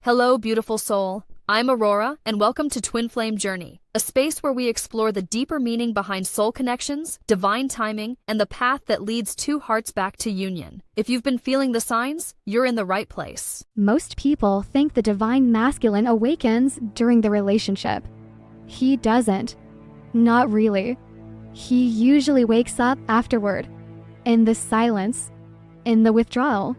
Hello, beautiful soul. I'm Aurora, and welcome to Twin Flame Journey, a space where we explore the deeper meaning behind soul connections, divine timing, and the path that leads two hearts back to union. If you've been feeling the signs, you're in the right place. Most people think the divine masculine awakens during the relationship. He doesn't. Not really. He usually wakes up afterward. In the silence, in the withdrawal,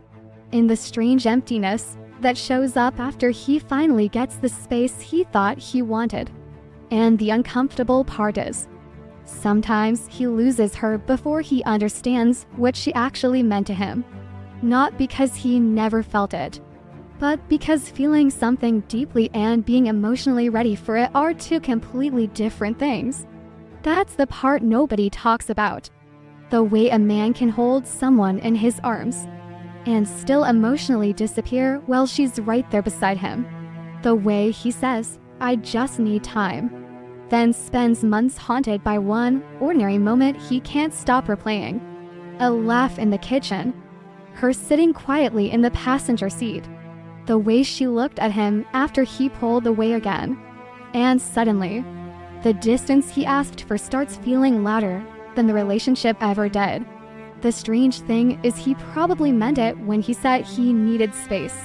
in the strange emptiness that shows up after he finally gets the space he thought he wanted. And the uncomfortable part is, sometimes he loses her before he understands what she actually meant to him. Not because he never felt it, but because feeling something deeply and being emotionally ready for it are two completely different things. That's the part nobody talks about. The way a man can hold someone in his arms and still emotionally disappear while she's right there beside him. The way he says, "I just need time," then spends months haunted by one ordinary moment he can't stop replaying. A laugh in the kitchen, her sitting quietly in the passenger seat, the way she looked at him after he pulled away again. And suddenly, the distance he asked for starts feeling louder than the relationship ever did. The strange thing is he probably meant it when he said he needed space.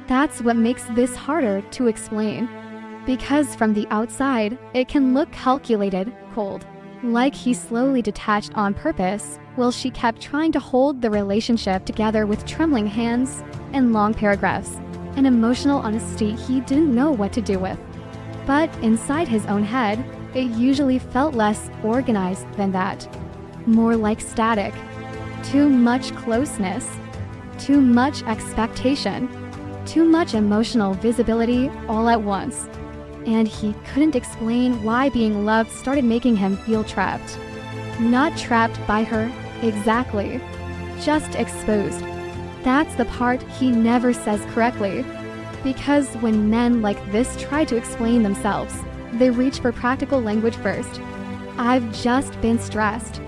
That's what makes this harder to explain. Because from the outside, it can look calculated, cold. Like he slowly detached on purpose, while she kept trying to hold the relationship together with trembling hands and long paragraphs, an emotional honesty he didn't know what to do with. But inside his own head, it usually felt less organized than that. More like static. Too much closeness, too much expectation, too much emotional visibility all at once. And he couldn't explain why being loved started making him feel trapped. Not trapped by her, exactly. Just exposed. That's the part he never says correctly. Because when men like this try to explain themselves, they reach for practical language first. "I've just been stressed.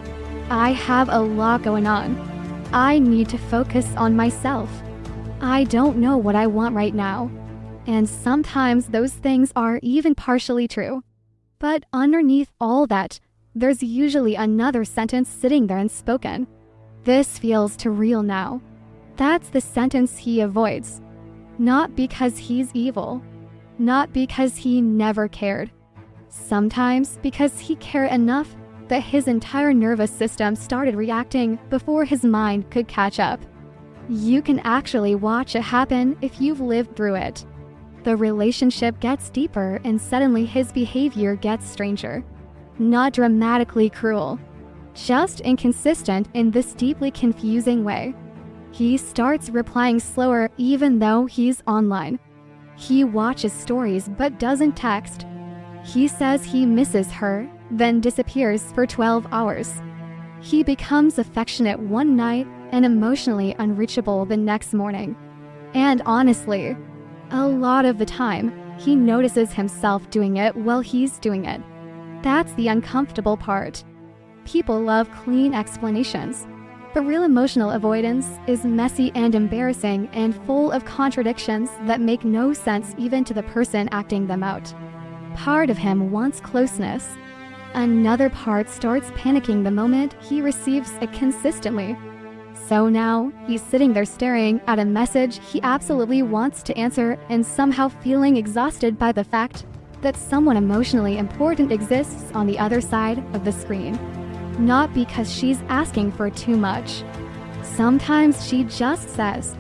I have a lot going on. I need to focus on myself. I don't know what I want right now." And sometimes those things are even partially true. But underneath all that, there's usually another sentence sitting there unspoken. "This feels too real now." That's the sentence he avoids. Not because he's evil. Not because he never cared. Sometimes because he cared enough that his entire nervous system started reacting before his mind could catch up. You can actually watch it happen if you've lived through it. The relationship gets deeper and suddenly his behavior gets stranger. Not dramatically cruel, just inconsistent in this deeply confusing way. He starts replying slower even though he's online. He watches stories but doesn't text. He says he misses her, then disappears for 12 hours. He becomes affectionate one night and emotionally unreachable the next morning. And honestly, a lot of the time, he notices himself doing it while he's doing it. That's the uncomfortable part. People love clean explanations, but real emotional avoidance is messy and embarrassing and full of contradictions that make no sense even to the person acting them out. Part of him wants closeness. Another part starts panicking the moment he receives it consistently. So now, he's sitting there staring at a message he absolutely wants to answer and somehow feeling exhausted by the fact that someone emotionally important exists on the other side of the screen. Not because she's asking for too much. Sometimes she just says,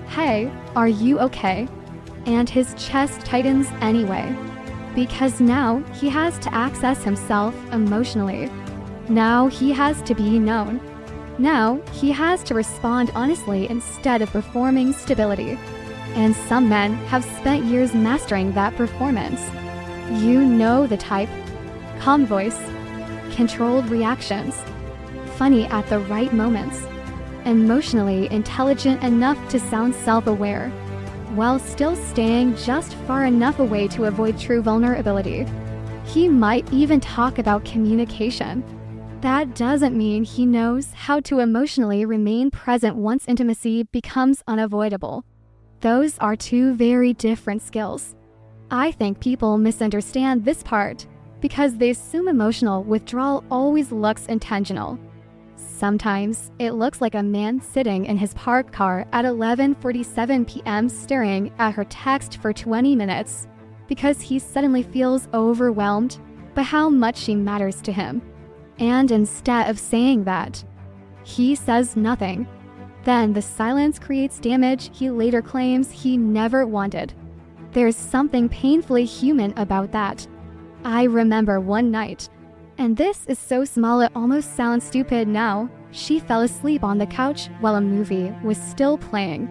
"Hey, are you okay?" And his chest tightens anyway. Because now he has to access himself emotionally. Now he has to be known. Now he has to respond honestly instead of performing stability. And some men have spent years mastering that performance. You know the type. Calm voice, controlled reactions, funny at the right moments, emotionally intelligent enough to sound self-aware, while still staying just far enough away to avoid true vulnerability. He might even talk about communication. That doesn't mean he knows how to emotionally remain present once intimacy becomes unavoidable. Those are two very different skills. I think people misunderstand this part because they assume emotional withdrawal always looks intentional. Sometimes it looks like a man sitting in his parked car at 11:47 p.m. staring at her text for 20 minutes because he suddenly feels overwhelmed by how much she matters to him. And instead of saying that, he says nothing. Then the silence creates damage he later claims he never wanted. There's something painfully human about that. I remember one night, and this is so small it almost sounds stupid now, she fell asleep on the couch while a movie was still playing.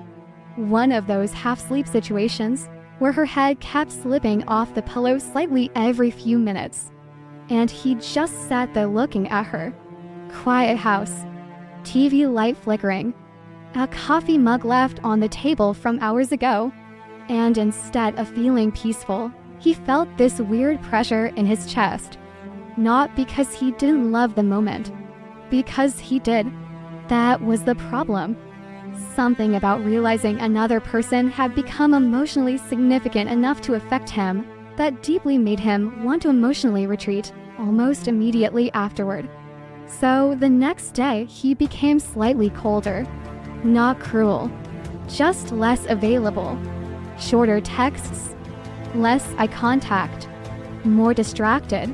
One of those half-sleep situations where her head kept slipping off the pillow slightly every few minutes. And he just sat there looking at her. Quiet house. TV light flickering. A coffee mug left on the table from hours ago. And instead of feeling peaceful, he felt this weird pressure in his chest. Not because he didn't love the moment. Because he did. That was the problem. Something about realizing another person had become emotionally significant enough to affect him that deeply made him want to emotionally retreat almost immediately afterward. So the next day, he became slightly colder. Not cruel, just less available. Shorter texts, less eye contact, more distracted.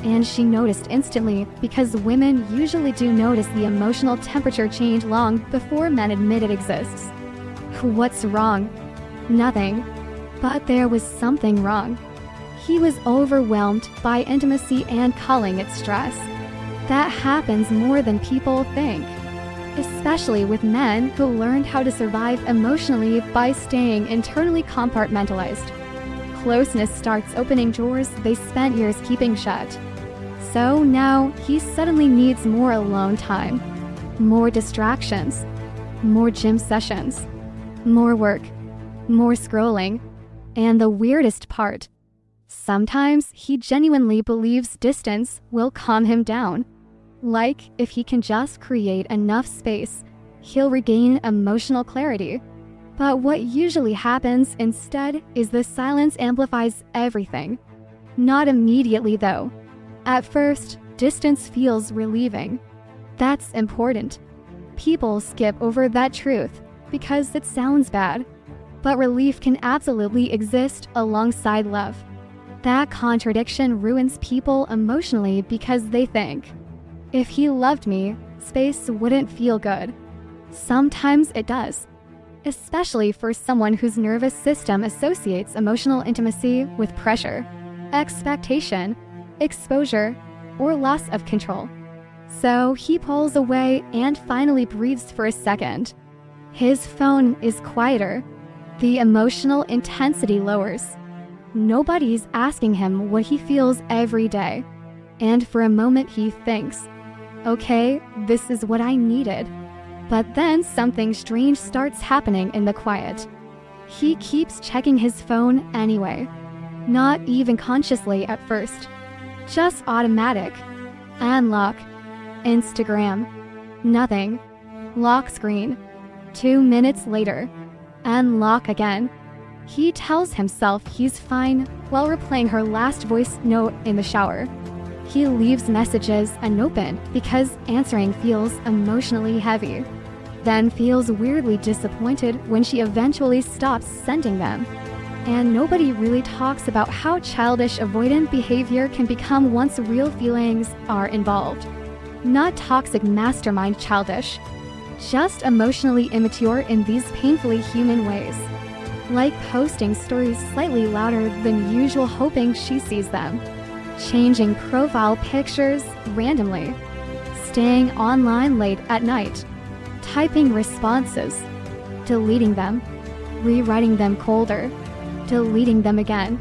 And she noticed instantly because women usually do notice the emotional temperature change long before men admit it exists. What's wrong? Nothing. But there was something wrong. He was overwhelmed by intimacy and calling it stress. That happens more than people think, especially with men who learned how to survive emotionally by staying internally compartmentalized. Closeness starts opening doors they spent years keeping shut. So now he suddenly needs more alone time, more distractions, more gym sessions, more work, more scrolling, and the weirdest part, sometimes he genuinely believes distance will calm him down. Like if he can just create enough space, he'll regain emotional clarity. But what usually happens instead is the silence amplifies everything. Not immediately though. At first, distance feels relieving. That's important. People skip over that truth because it sounds bad. But relief can absolutely exist alongside love. That contradiction ruins people emotionally because they think, if he loved me, space wouldn't feel good. Sometimes it does. Especially for someone whose nervous system associates emotional intimacy with pressure, expectation, exposure, or loss of control. So he pulls away and finally breathes for a second. His phone is quieter. The emotional intensity lowers. Nobody's asking him what he feels every day. And for a moment he thinks, okay, this is what I needed. But then something strange starts happening in the quiet. He keeps checking his phone anyway. Not even consciously at first. Just automatic. Unlock. Instagram. Nothing. Lock screen. 2 minutes later. Unlock again. He tells himself he's fine while replaying her last voice note in the shower. He leaves messages unopened because answering feels emotionally heavy. Then feels weirdly disappointed when she eventually stops sending them. And nobody really talks about how childish avoidant behavior can become once real feelings are involved. Not toxic mastermind childish, just emotionally immature in these painfully human ways. Like posting stories slightly louder than usual hoping she sees them. Changing profile pictures randomly. Staying online late at night. Typing responses. Deleting them. Rewriting them colder. Deleting them again.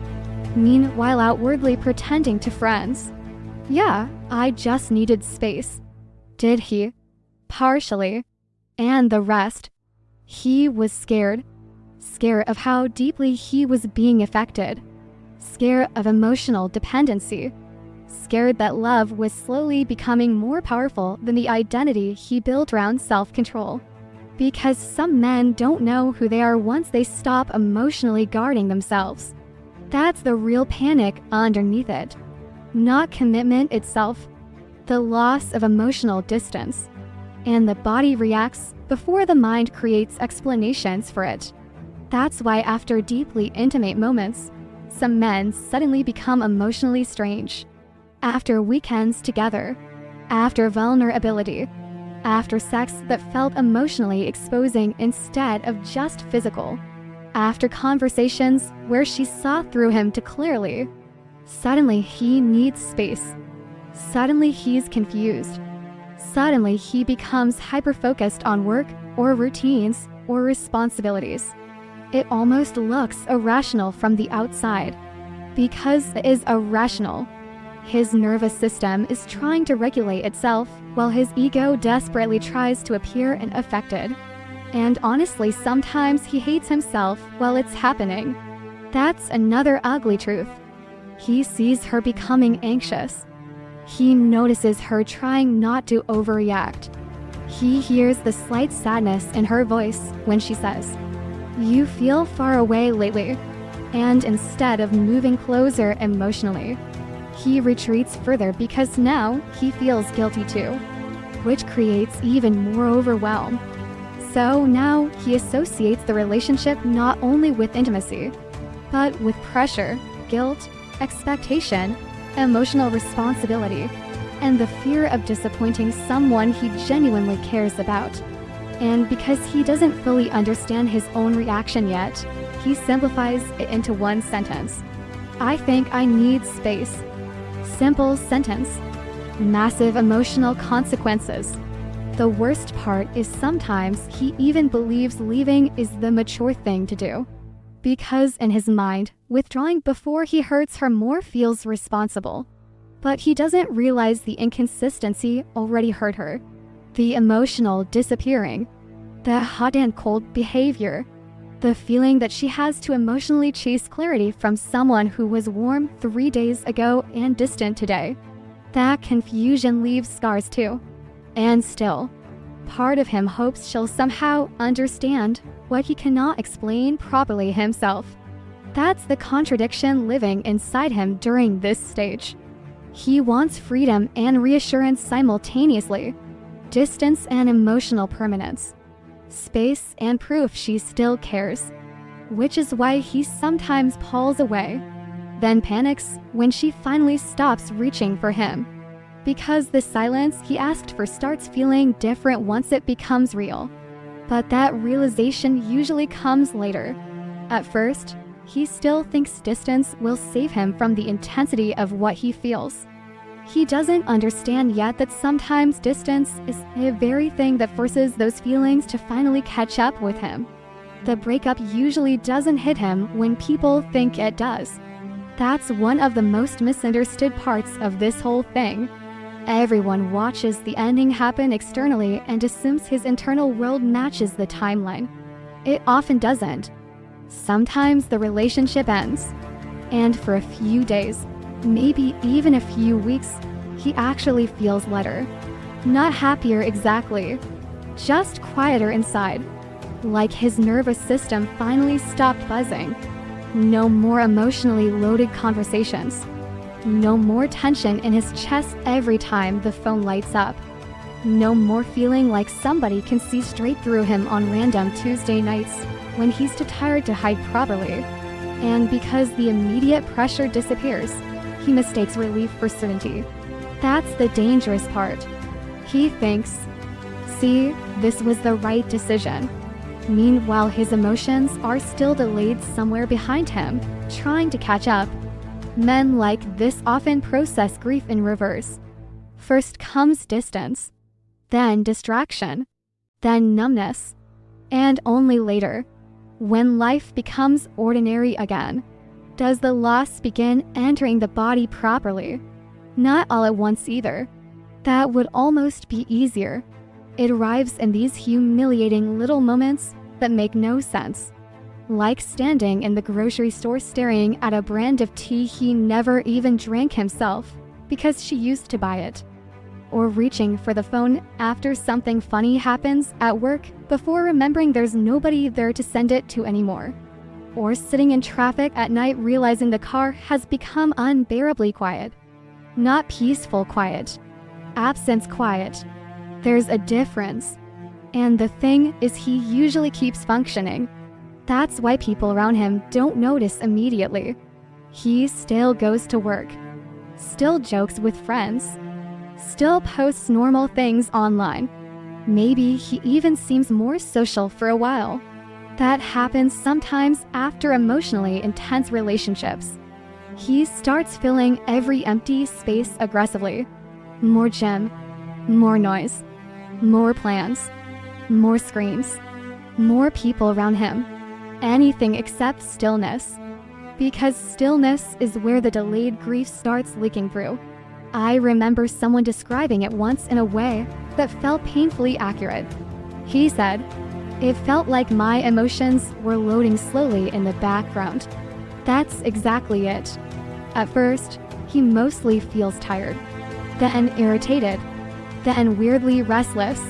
Meanwhile outwardly pretending to friends. Yeah, I just needed space. Did he? Partially. And the rest. He was scared. Scared of how deeply he was being affected. Scared of emotional dependency. Scared that love was slowly becoming more powerful than the identity he built around self-control. Because some men don't know who they are once they stop emotionally guarding themselves. That's the real panic underneath it. Not commitment itself, the loss of emotional distance. And the body reacts before the mind creates explanations for it. That's why after deeply intimate moments, some men suddenly become emotionally strange. After weekends together, after vulnerability, after sex that felt emotionally exposing instead of just physical, after conversations where she saw through him too clearly, suddenly he needs space. Suddenly he's confused. Suddenly he becomes hyper-focused on work or routines or responsibilities. It almost looks irrational from the outside. Because it is irrational. His nervous system is trying to regulate itself while his ego desperately tries to appear unaffected. And honestly, sometimes he hates himself while it's happening. That's another ugly truth. He sees her becoming anxious. He notices her trying not to overreact. He hears the slight sadness in her voice when she says, "You feel far away lately." And instead of moving closer emotionally, he retreats further because now he feels guilty too, which creates even more overwhelm. So now he associates the relationship not only with intimacy, but with pressure, guilt, expectation, emotional responsibility, and the fear of disappointing someone he genuinely cares about. And because he doesn't fully understand his own reaction yet, he simplifies it into one sentence. "I think I need space." Simple sentence. Massive emotional consequences. The worst part is sometimes he even believes leaving is the mature thing to do. Because in his mind, withdrawing before he hurts her more feels responsible. But he doesn't realize the inconsistency already hurt her. The emotional disappearing. The hot and cold behavior. The feeling that she has to emotionally chase clarity from someone who was warm 3 days ago and distant today. That confusion leaves scars too. And still, part of him hopes she'll somehow understand what he cannot explain properly himself. That's the contradiction living inside him during this stage. He wants freedom and reassurance simultaneously, distance and emotional permanence, space and proof she still cares, which is why he sometimes pulls away, then panics when she finally stops reaching for him. Because the silence he asked for starts feeling different once it becomes real. But that realization usually comes later. At first, he still thinks distance will save him from the intensity of what he feels. He doesn't understand yet that sometimes distance is the very thing that forces those feelings to finally catch up with him. The breakup usually doesn't hit him when people think it does. That's one of the most misunderstood parts of this whole thing. Everyone watches the ending happen externally and assumes his internal world matches the timeline. It often doesn't. Sometimes the relationship ends, and for a few days, maybe even a few weeks, he actually feels lighter. Not happier exactly, just quieter inside, like his nervous system finally stopped buzzing. No more emotionally loaded conversations. No more tension in his chest every time the phone lights up. No more feeling like somebody can see straight through him on random Tuesday nights when he's too tired to hide properly. And because the immediate pressure disappears, he mistakes relief for certainty. That's the dangerous part. He thinks, "See, this was the right decision." Meanwhile, his emotions are still delayed somewhere behind him, trying to catch up. Men like this often process grief in reverse. First comes distance, then distraction, then numbness, and only later, when life becomes ordinary again, does the loss begin entering the body properly. Not all at once either. That would almost be easier. It arrives in these humiliating little moments that make no sense. Like standing in the grocery store staring at a brand of tea he never even drank himself because she used to buy it. or reaching for the phone after something funny happens at work before remembering there's nobody there to send it to anymore, or sitting in traffic at night realizing the car has become unbearably quiet. Not peaceful quiet, absence quiet. There's a difference. And the thing is, he usually keeps functioning. That's why people around him don't notice immediately. He still goes to work, still jokes with friends, still posts normal things online. Maybe he even seems more social for a while. That happens sometimes after emotionally intense relationships. He starts filling every empty space aggressively. More gym, more noise, more plans, more screens, more people around him. Anything except stillness. Because stillness is where the delayed grief starts leaking through. I remember someone describing it once in a way that felt painfully accurate. He said, "It felt like my emotions were loading slowly in the background." That's exactly it. At first, he mostly feels tired, then irritated, then weirdly restless.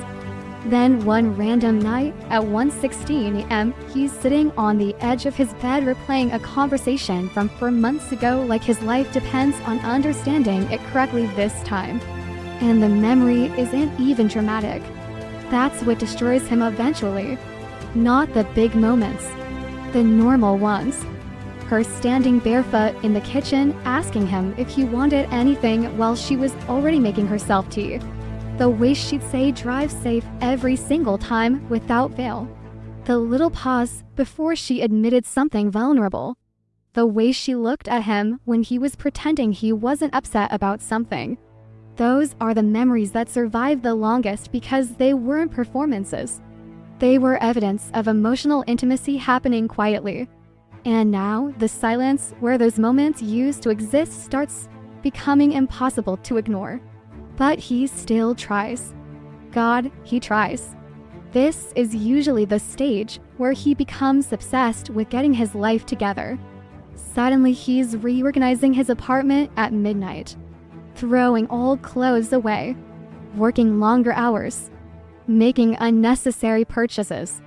Then one random night at 1:16 a.m., he's sitting on the edge of his bed replaying a conversation from 4 months ago like his life depends on understanding it correctly this time. And the memory isn't even dramatic. That's what destroys him eventually. Not the big moments, the normal ones. Her standing barefoot in the kitchen asking him if he wanted anything while she was already making herself tea. The way she'd say drive safe every single time without fail. The little pause before she admitted something vulnerable. The way she looked at him when he was pretending he wasn't upset about something. Those are the memories that survive the longest because they weren't performances. They were evidence of emotional intimacy happening quietly. And now, the silence where those moments used to exist starts becoming impossible to ignore. But he still tries. God, he tries. This is usually the stage where he becomes obsessed with getting his life together. Suddenly, he's reorganizing his apartment at midnight, throwing old clothes away, working longer hours, making unnecessary purchases,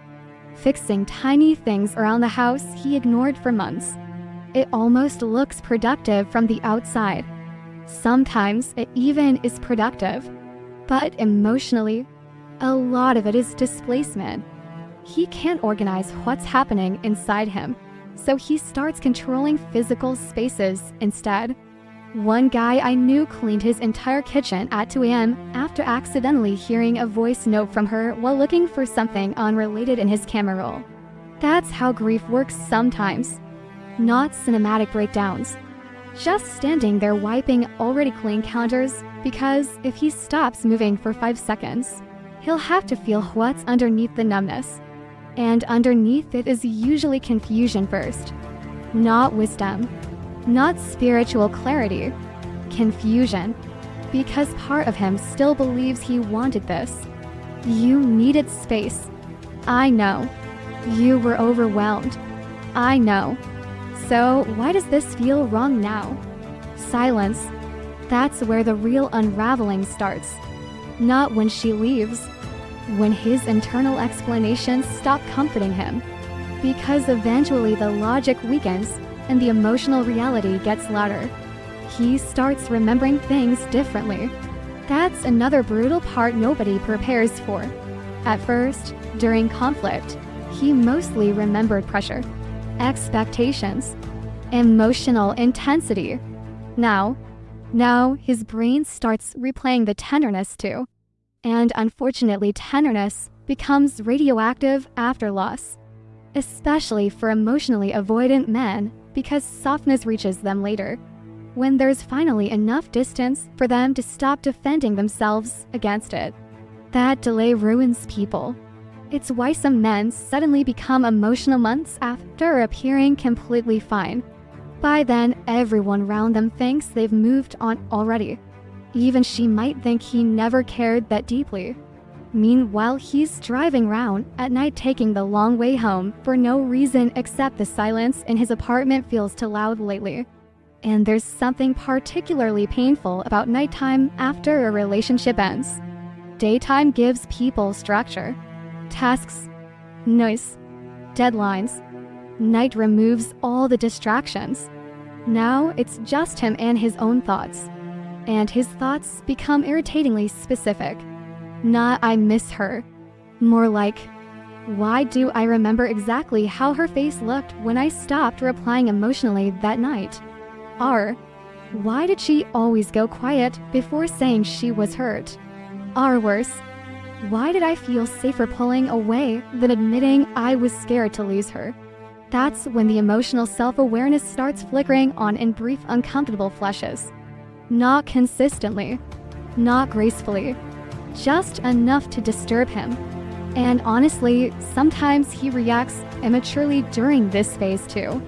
fixing tiny things around the house he ignored for months. It almost looks productive from the outside. Sometimes it even is productive. But emotionally, a lot of it is displacement. He can't organize what's happening inside him, so he starts controlling physical spaces instead. One guy I knew cleaned his entire kitchen at 2 a.m. after accidentally hearing a voice note from her while looking for something unrelated in his camera roll. That's how grief works sometimes. Not cinematic breakdowns. Just standing there wiping already clean counters, because if he stops moving for 5 seconds, he'll have to feel what's underneath the numbness. And underneath it is usually confusion first. Not wisdom. Not spiritual clarity. Confusion. Because part of him still believes he wanted this. You needed space. I know. You were overwhelmed. I know. So why does this feel wrong now? Silence. That's where the real unraveling starts. Not when she leaves. When his internal explanations stop comforting him. Because eventually the logic weakens and the emotional reality gets louder. He starts remembering things differently. That's another brutal part nobody prepares for. At first, during conflict, he mostly remembered pressure, expectations, emotional intensity. Now his brain starts replaying the tenderness too. And unfortunately, tenderness becomes radioactive after loss. Especially for emotionally avoidant men, because softness reaches them later, when there's finally enough distance for them to stop defending themselves against it. That delay ruins people. It's why some men suddenly become emotional months after appearing completely fine. By then, everyone around them thinks they've moved on already. Even she might think he never cared that deeply. Meanwhile, he's driving around at night taking the long way home for no reason except the silence in his apartment feels too loud lately. And there's something particularly painful about nighttime after a relationship ends. Daytime gives people structure, tasks, noise, deadlines. Night removes all the distractions. Now it's just him and his own thoughts. And his thoughts become irritatingly specific. Not "I miss her." More like, "Why do I remember exactly how her face looked when I stopped replying emotionally that night?" Or, "Why did she always go quiet before saying she was hurt?" Or worse, "Why did I feel safer pulling away than admitting I was scared to lose her?" That's when the emotional self-awareness starts flickering on in brief uncomfortable flashes. Not consistently, not gracefully, just enough to disturb him. And honestly, sometimes he reacts immaturely during this phase too.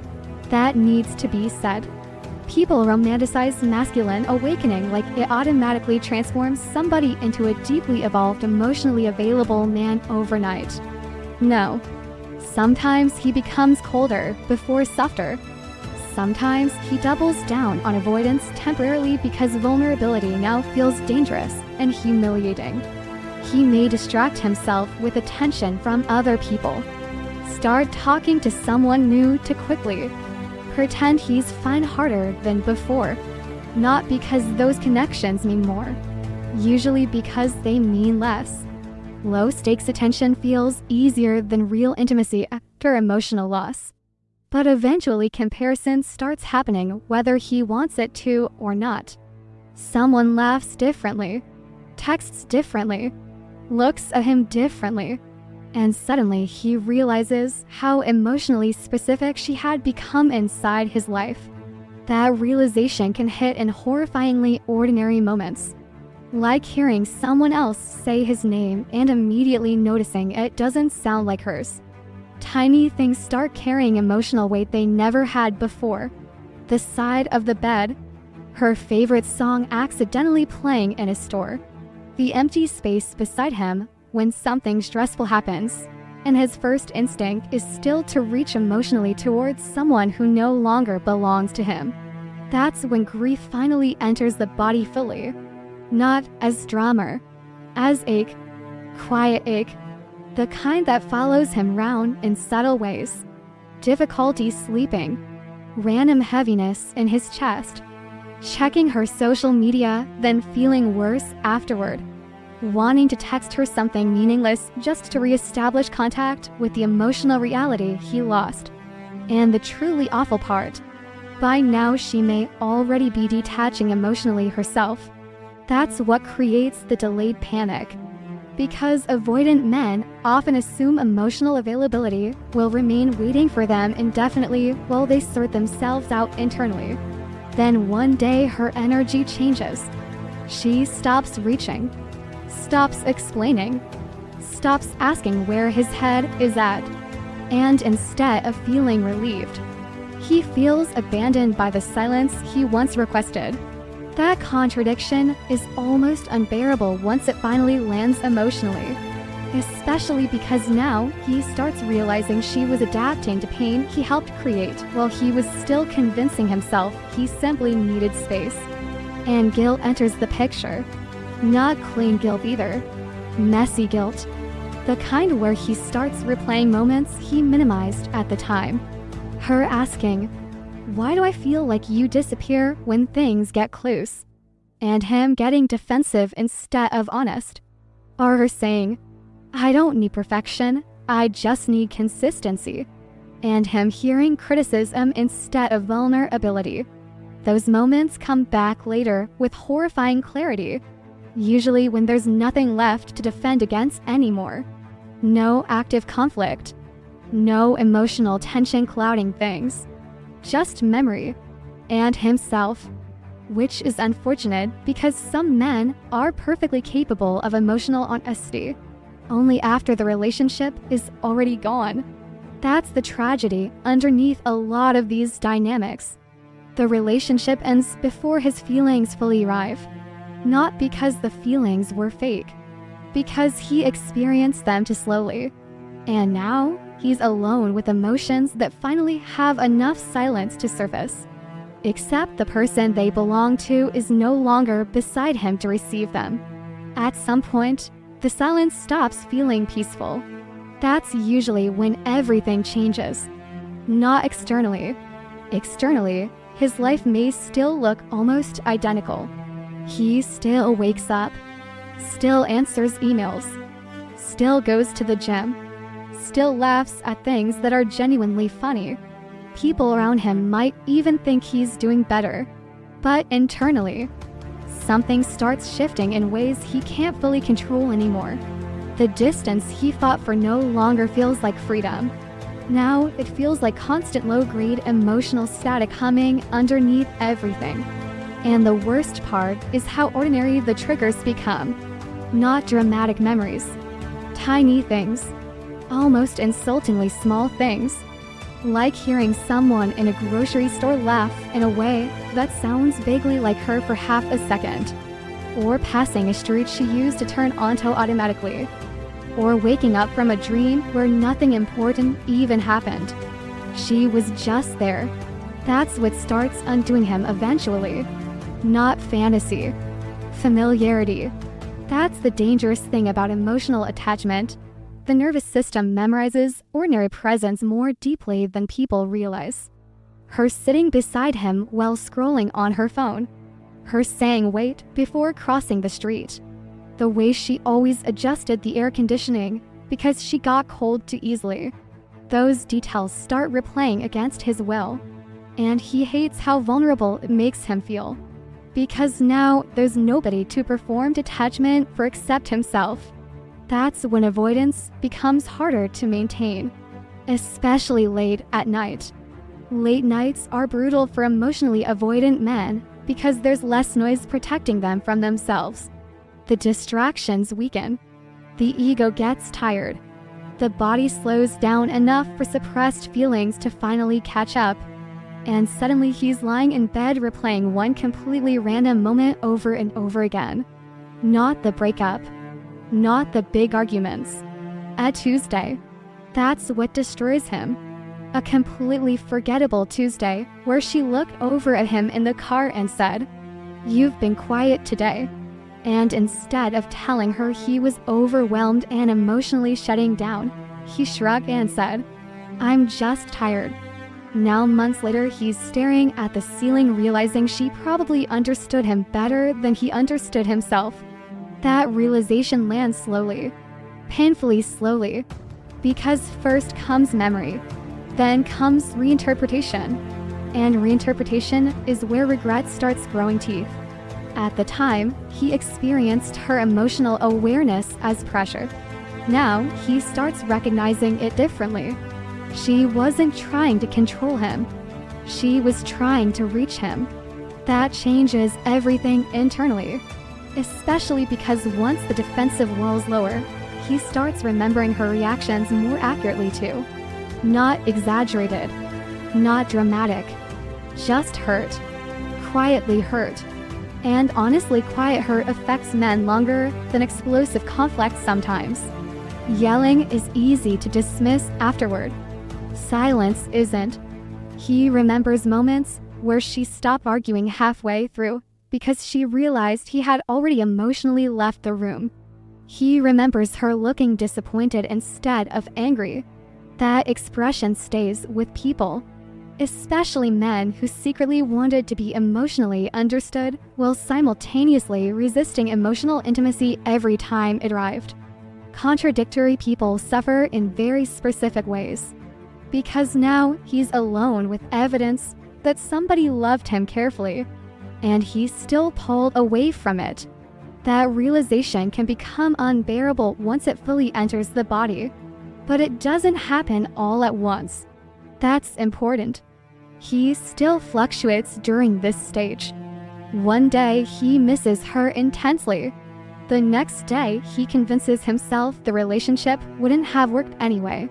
That needs to be said. People romanticize masculine awakening like it automatically transforms somebody into a deeply evolved, emotionally available man overnight. No. Sometimes he becomes colder before softer. Sometimes he doubles down on avoidance temporarily because vulnerability now feels dangerous and humiliating. He may distract himself with attention from other people. Start talking to someone new too quickly. Pretend he's fine harder than before. Not because those connections mean more. Usually because they mean less. Low-stakes attention feels easier than real intimacy after emotional loss. But eventually comparison starts happening whether he wants it to or not. Someone laughs differently, texts differently, looks at him differently, and suddenly he realizes how emotionally specific she had become inside his life. That realization can hit in horrifyingly ordinary moments. Like hearing someone else say his name and immediately noticing it doesn't sound like hers. Tiny things start carrying emotional weight they never had before. The side of the bed, her favorite song accidentally playing in a store, the empty space beside him when something stressful happens, and his first instinct is still to reach emotionally towards someone who no longer belongs to him. That's when grief finally enters the body fully. Not as drama, as ache, quiet ache, the kind that follows him round in subtle ways. Difficulty sleeping, random heaviness in his chest, checking her social media, then feeling worse afterward, wanting to text her something meaningless just to reestablish contact with the emotional reality he lost. And the truly awful part, by now she may already be detaching emotionally herself. That's what creates the delayed panic. Because avoidant men often assume emotional availability will remain waiting for them indefinitely while they sort themselves out internally. Then one day her energy changes. She stops reaching, stops explaining, stops asking where his head is at, and instead of feeling relieved, he feels abandoned by the silence he once requested. That contradiction is almost unbearable once it finally lands emotionally, especially because now he starts realizing she was adapting to pain he helped create while he was still convincing himself he simply needed space. And guilt enters the picture. Not clean guilt either. Messy guilt. The kind where he starts replaying moments he minimized at the time. Her asking, "Why do I feel like you disappear when things get close?" And him getting defensive instead of honest. Or her saying, "I don't need perfection, I just need consistency." And him hearing criticism instead of vulnerability. Those moments come back later with horrifying clarity, usually when there's nothing left to defend against anymore. No active conflict. No emotional tension clouding things. Just memory, and himself, which is unfortunate because some men are perfectly capable of emotional honesty, only after the relationship is already gone. That's the tragedy underneath a lot of these dynamics. The relationship ends before his feelings fully arrive, not because the feelings were fake, because he experienced them too slowly, and now he's alone with emotions that finally have enough silence to surface. except the person they belong to is no longer beside him to receive them. At some point, the silence stops feeling peaceful. That's usually when everything changes. Not externally. Externally, his life may still look almost identical. He still wakes up, still answers emails, still goes to the gym, still laughs at things that are genuinely funny. People around him might even think he's doing better. But internally, something starts shifting in ways he can't fully control anymore. The distance he fought for no longer feels like freedom. Now it feels like constant low-grade emotional static humming underneath everything. And the worst part is how ordinary the triggers become. Not dramatic memories. Tiny things. Almost insultingly small things. Like hearing someone in a grocery store laugh in a way that sounds vaguely like her for half a second. Or passing a street she used to turn onto automatically. Or waking up from a dream where nothing important even happened. She was just there. That's what starts undoing him eventually. Not fantasy. Familiarity. That's the dangerous thing about emotional attachment. The nervous system memorizes ordinary presence more deeply than people realize. Her sitting beside him while scrolling on her phone. Her saying wait before crossing the street. The way she always adjusted the air conditioning because she got cold too easily. Those details start replaying against his will. And he hates how vulnerable it makes him feel. Because now there's nobody to perform detachment for except himself. That's when avoidance becomes harder to maintain, especially late at night. Late nights are brutal for emotionally avoidant men because there's less noise protecting them from themselves. The distractions weaken. The ego gets tired. The body slows down enough for suppressed feelings to finally catch up. And suddenly he's lying in bed replaying one completely random moment over and over again. Not the breakup. Not the big arguments. A Tuesday. That's what destroys him. A completely forgettable Tuesday where she looked over at him in the car and said, "You've been quiet today." And instead of telling her he was overwhelmed and emotionally shutting down, he shrugged and said, "I'm just tired." Now months later, he's staring at the ceiling realizing she probably understood him better than he understood himself. That realization lands slowly, painfully slowly, because first comes memory, then comes reinterpretation, and reinterpretation is where regret starts growing teeth. At the time, he experienced her emotional awareness as pressure. Now, he starts recognizing it differently. She wasn't trying to control him. She was trying to reach him. That changes everything internally. Especially because once the defensive walls lower, he starts remembering her reactions more accurately too. Not exaggerated, not dramatic, just hurt. Quietly hurt. And honestly, quiet hurt affects men longer than explosive conflict sometimes. Yelling is easy to dismiss afterward. Silence isn't. He remembers moments where she stopped arguing halfway through because she realized he had already emotionally left the room. He remembers her looking disappointed instead of angry. That expression stays with people, especially men who secretly wanted to be emotionally understood while simultaneously resisting emotional intimacy every time it arrived. Contradictory people suffer in very specific ways. Because now he's alone with evidence that somebody loved him carefully, and he's still pulled away from it. That realization can become unbearable once it fully enters the body, but it doesn't happen all at once. That's important. He still fluctuates during this stage. One day he misses her intensely. The next day he convinces himself the relationship wouldn't have worked anyway.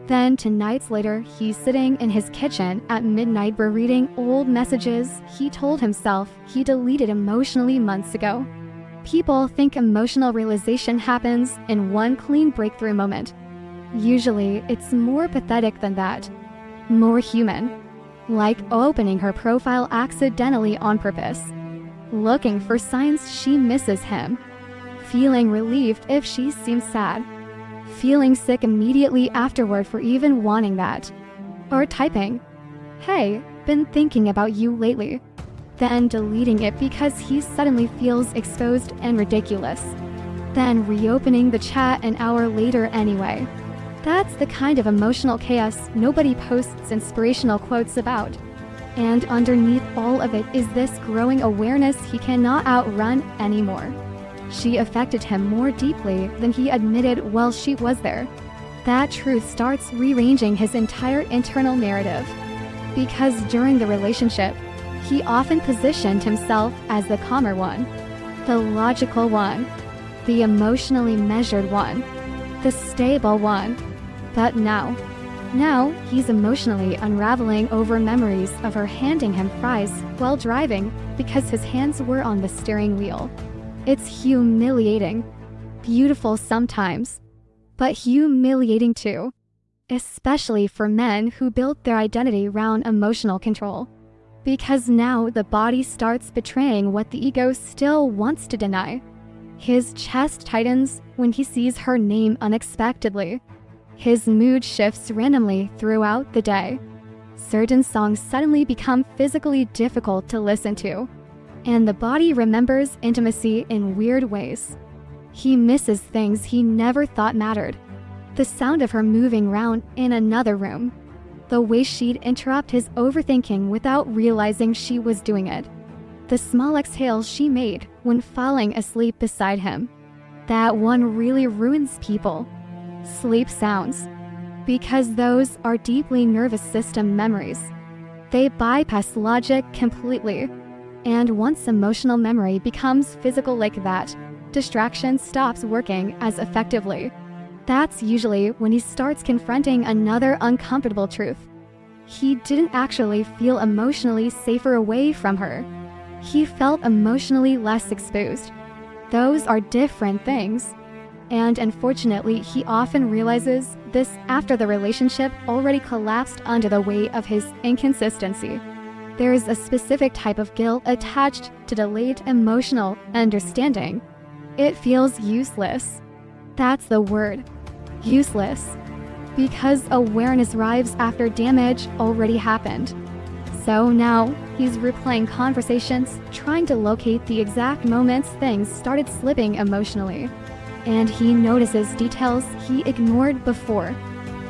Then 2 nights later, he's sitting in his kitchen at midnight rereading old messages he told himself he deleted emotionally months ago. People think emotional realization happens in one clean breakthrough moment. Usually, it's more pathetic than that. More human. like opening her profile accidentally on purpose, looking for signs she misses him, feeling relieved if she seems sad, feeling sick immediately afterward for even wanting that, or typing, "Hey, been thinking about you lately," then deleting it because he suddenly feels exposed and ridiculous, then reopening the chat an hour later anyway. That's the kind of emotional chaos nobody posts inspirational quotes about. And underneath all of it is this growing awareness he cannot outrun anymore. She affected him more deeply than he admitted while she was there. That truth starts rearranging his entire internal narrative. Because during the relationship, he often positioned himself as the calmer one, the logical one, the emotionally measured one, the stable one. But now he's emotionally unraveling over memories of her handing him fries while driving because his hands were on the steering wheel. It's humiliating. Beautiful sometimes, but humiliating too. Especially for men who built their identity around emotional control. Because now the body starts betraying what the ego still wants to deny. His chest tightens when he sees her name unexpectedly. His mood shifts randomly throughout the day. Certain songs suddenly become physically difficult to listen to. And the body remembers intimacy in weird ways. He misses things he never thought mattered. The sound of her moving around in another room. The way she'd interrupt his overthinking without realizing she was doing it. The small exhales she made when falling asleep beside him. That one really ruins people. Sleep sounds. Because those are deeply nervous system memories. They bypass logic completely. And once emotional memory becomes physical like that, distraction stops working as effectively. That's usually when he starts confronting another uncomfortable truth. He didn't actually feel emotionally safer away from her. He felt emotionally less exposed. Those are different things. And unfortunately, he often realizes this after the relationship already collapsed under the weight of his inconsistency. There is a specific type of guilt attached to delayed emotional understanding. It feels useless. That's the word. Useless. Because awareness arrives after damage already happened. So now, he's replaying conversations, trying to locate the exact moments things started slipping emotionally. And he notices details he ignored before.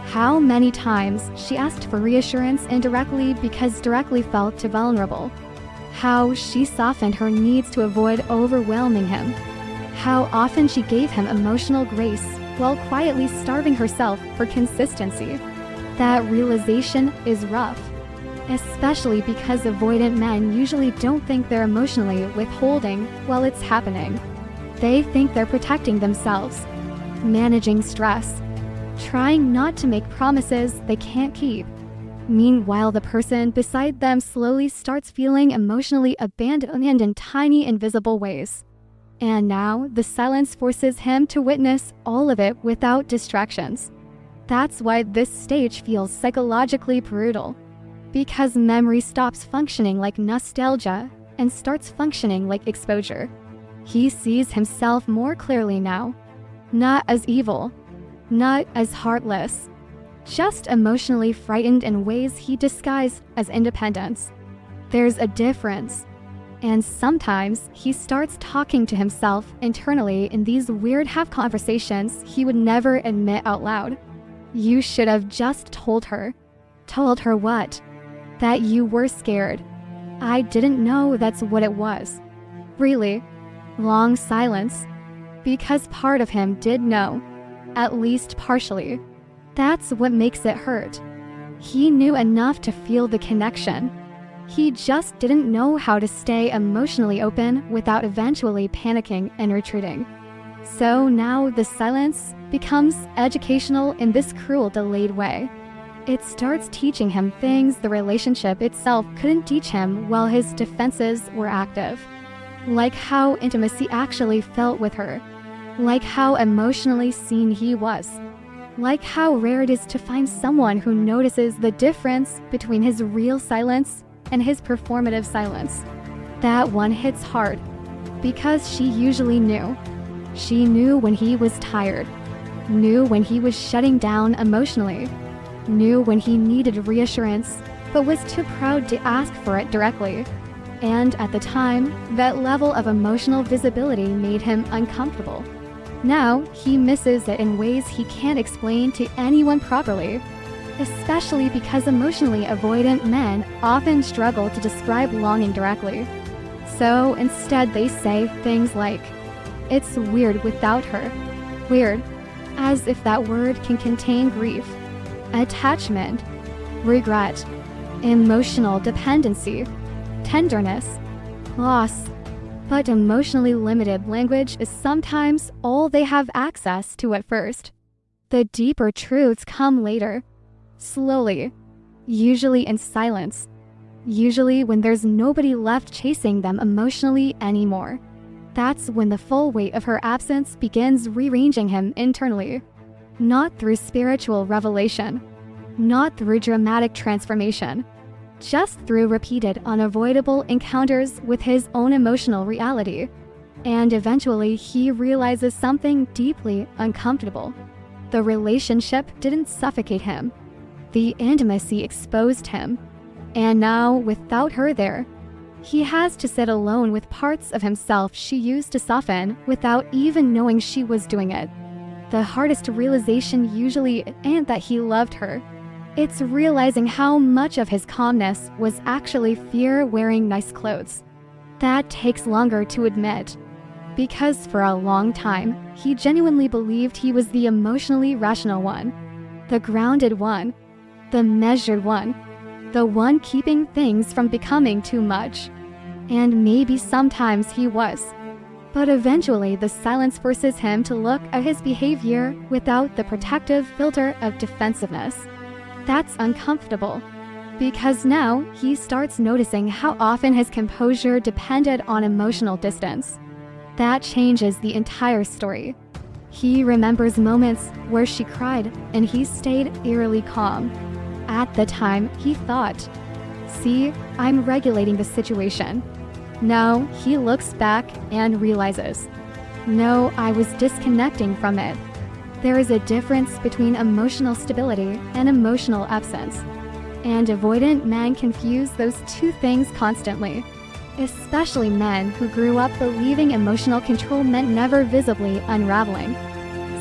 How many times she asked for reassurance indirectly because directly felt too vulnerable. How she softened her needs to avoid overwhelming him. How often she gave him emotional grace while quietly starving herself for consistency. That realization is rough. Especially because avoidant men usually don't think they're emotionally withholding while it's happening. They think they're protecting themselves, managing stress, trying not to make promises they can't keep. Meanwhile, the person beside them slowly starts feeling emotionally abandoned in tiny, invisible ways. And now, the silence forces him to witness all of it without distractions. That's why this stage feels psychologically brutal. Because memory stops functioning like nostalgia and starts functioning like exposure. He sees himself more clearly now. Not as evil. Not as heartless. Just emotionally frightened in ways he disguised as independence. There's a difference. And sometimes he starts talking to himself internally in these weird half-conversations he would never admit out loud. You should have just told her. Told her what? That you were scared. I didn't know that's what it was. Really? Long silence. Because part of him did know. At least partially. That's what makes it hurt. He knew enough to feel the connection. He just didn't know how to stay emotionally open without eventually panicking and retreating. So now the silence becomes educational in this cruel, delayed way. It starts teaching him things the relationship itself couldn't teach him while his defenses were active. Like how intimacy actually felt with her. Like how emotionally seen he was. Like how rare it is to find someone who notices the difference between his real silence and his performative silence. That one hits hard, because she usually knew. She knew when he was tired, knew when he was shutting down emotionally, knew when he needed reassurance, but was too proud to ask for it directly. And at the time, that level of emotional visibility made him uncomfortable. Now, he misses it in ways he can't explain to anyone properly, especially because emotionally avoidant men often struggle to describe longing directly. So instead they say things like, "It's weird without her." Weird, as if that word can contain grief, attachment, regret, emotional dependency, tenderness, loss. But emotionally limited language is sometimes all they have access to at first. The deeper truths come later, slowly, usually in silence, usually when there's nobody left chasing them emotionally anymore. That's when the full weight of her absence begins rearranging him internally. Not through spiritual revelation, not through dramatic transformation, just through repeated unavoidable encounters with his own emotional reality. And eventually he realizes something deeply uncomfortable. The relationship didn't suffocate him. The intimacy exposed him. And now, without her there, he has to sit alone with parts of himself she used to soften without even knowing she was doing it. The hardest realization usually ain't that he loved her. It's realizing how much of his calmness was actually fear wearing nice clothes. That takes longer to admit, because for a long time, he genuinely believed he was the emotionally rational one, the grounded one, the measured one, the one keeping things from becoming too much. And maybe sometimes he was. But eventually the silence forces him to look at his behavior without the protective filter of defensiveness. That's uncomfortable, because now he starts noticing how often his composure depended on emotional distance. That changes the entire story. He remembers moments where she cried and he stayed eerily calm. At the time, he thought, "See, I'm regulating the situation." Now he looks back and realizes, "No, I was disconnecting from it." There is a difference between emotional stability and emotional absence. And avoidant men confuse those two things constantly, especially men who grew up believing emotional control meant never visibly unraveling.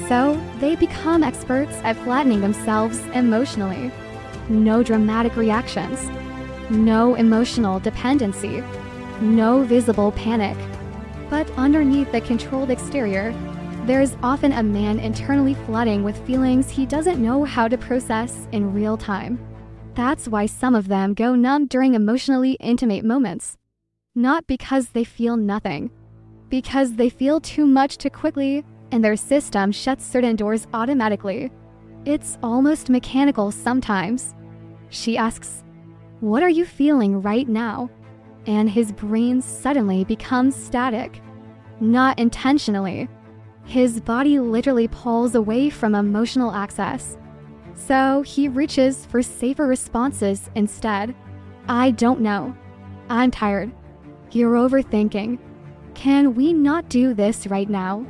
So they become experts at flattening themselves emotionally. No dramatic reactions, no emotional dependency, no visible panic. But underneath the controlled exterior, there's often a man internally flooding with feelings he doesn't know how to process in real time. That's why some of them go numb during emotionally intimate moments. Not because they feel nothing, because they feel too much too quickly and their system shuts certain doors automatically. It's almost mechanical sometimes. She asks, "What are you feeling right now?" And his brain suddenly becomes static. Not intentionally. His body literally pulls away from emotional access. So he reaches for safer responses instead. "I don't know. I'm tired. You're overthinking. Can we not do this right now?"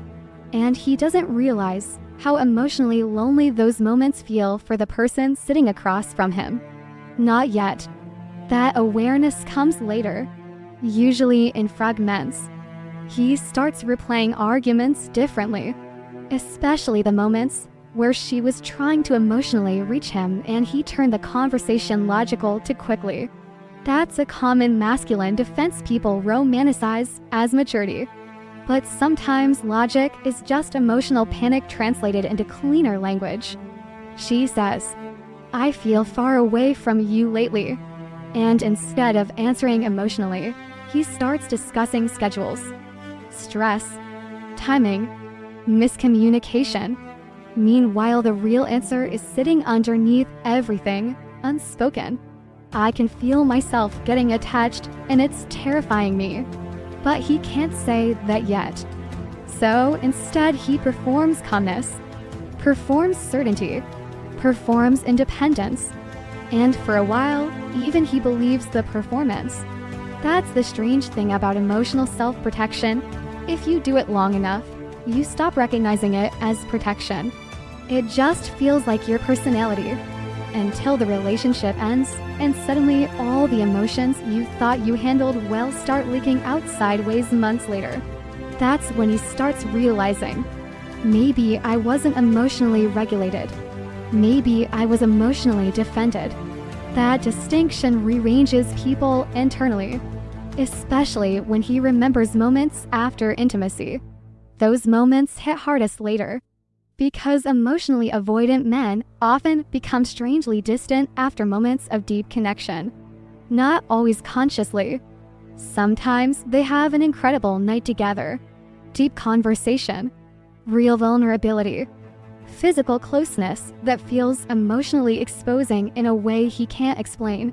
And he doesn't realize how emotionally lonely those moments feel for the person sitting across from him. Not yet. That awareness comes later, usually in fragments. He starts replaying arguments differently, especially the moments where she was trying to emotionally reach him and he turned the conversation logical too quickly. That's a common masculine defense people romanticize as maturity. But sometimes logic is just emotional panic translated into cleaner language. She says, "I feel far away from you lately." And instead of answering emotionally, he starts discussing schedules, stress, timing, miscommunication. Meanwhile, the real answer is sitting underneath everything, unspoken. "I can feel myself getting attached and it's terrifying me." But he can't say that yet. So instead he performs calmness. performs certainty, performs independence, and for a while, even he believes the performance. That's the strange thing about emotional self-protection. If you do it long enough, you stop recognizing it as protection. It just feels like your personality, until the relationship ends, and suddenly all the emotions you thought you handled well start leaking out sideways months later. That's when he starts realizing, maybe I wasn't emotionally regulated. Maybe I was emotionally defended. That distinction rearranges people internally, especially when he remembers moments after intimacy. Those moments hit hardest later, because emotionally avoidant men often become strangely distant after moments of deep connection. Not always consciously. Sometimes they have an incredible night together, deep conversation, real vulnerability, physical closeness that feels emotionally exposing in a way he can't explain.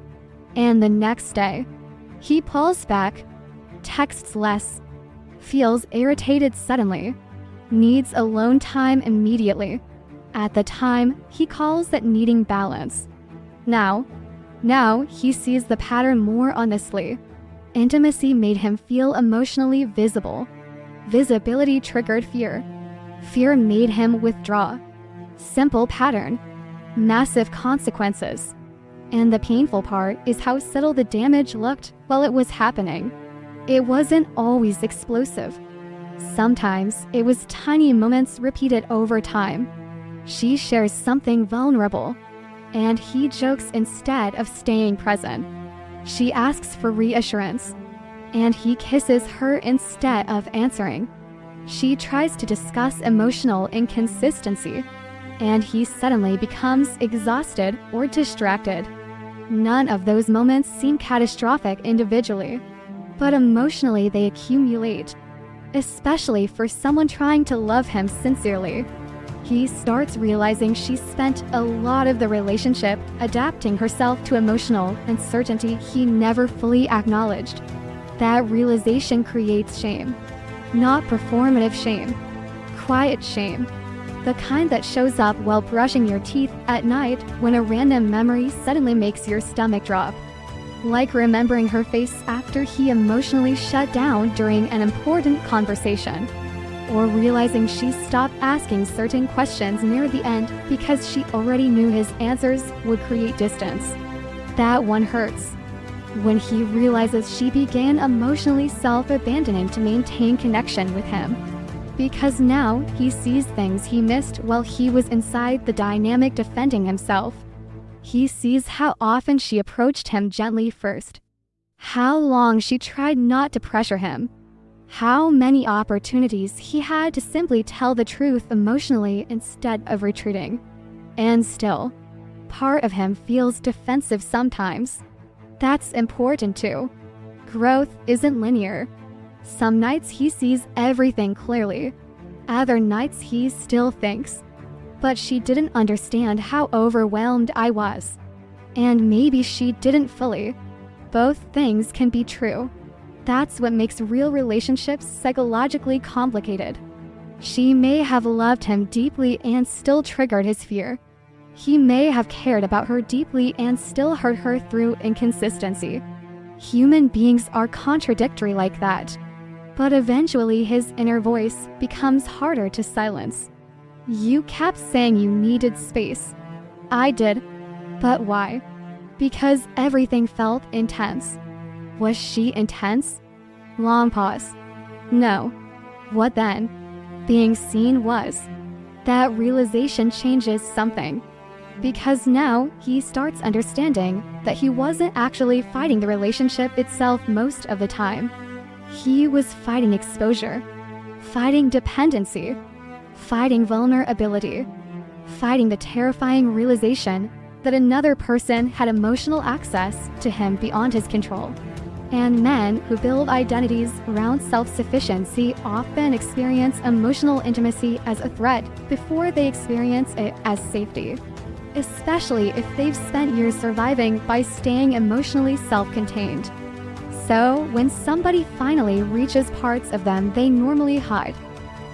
And the next day, he pulls back, texts less, feels irritated suddenly, needs alone time immediately. At the time, he calls that needing balance. Now he sees the pattern more honestly. Intimacy made him feel emotionally visible. Visibility triggered fear. Fear made him withdraw. Simple pattern, massive consequences. And the painful part is how subtle the damage looked while it was happening. It wasn't always explosive. Sometimes it was tiny moments repeated over time. She shares something vulnerable, and he jokes instead of staying present. She asks for reassurance, and he kisses her instead of answering. She tries to discuss emotional inconsistency, and he suddenly becomes exhausted or distracted. None of those moments seem catastrophic individually, but emotionally they accumulate, especially for someone trying to love him sincerely. He starts realizing she spent a lot of the relationship adapting herself to emotional uncertainty he never fully acknowledged. That realization creates shame. Not performative shame, quiet shame. The kind that shows up while brushing your teeth at night when a random memory suddenly makes your stomach drop. Like remembering her face after he emotionally shut down during an important conversation. Or realizing she stopped asking certain questions near the end because she already knew his answers would create distance. That one hurts. When he realizes she began emotionally self-abandoning to maintain connection with him. Because now he sees things he missed while he was inside the dynamic defending himself. He sees how often she approached him gently first. How long she tried not to pressure him. How many opportunities he had to simply tell the truth emotionally instead of retreating. And still, part of him feels defensive sometimes. That's important too. Growth isn't linear. Some nights he sees everything clearly. Other nights he still thinks, but she didn't understand how overwhelmed I was. And maybe she didn't fully. Both things can be true. That's what makes real relationships psychologically complicated. She may have loved him deeply and still triggered his fear. He may have cared about her deeply and still hurt her through inconsistency. Human beings are contradictory like that. But eventually his inner voice becomes harder to silence. You kept saying you needed space. I did. But why? Because everything felt intense. Was she intense? Long pause. No. What then? Being seen was. That realization changes something. Because now he starts understanding that he wasn't actually fighting the relationship itself most of the time. He was fighting exposure, fighting dependency, fighting vulnerability, fighting the terrifying realization that another person had emotional access to him beyond his control. And men who build identities around self-sufficiency often experience emotional intimacy as a threat before they experience it as safety, especially if they've spent years surviving by staying emotionally self-contained. So, when somebody finally reaches parts of them they normally hide,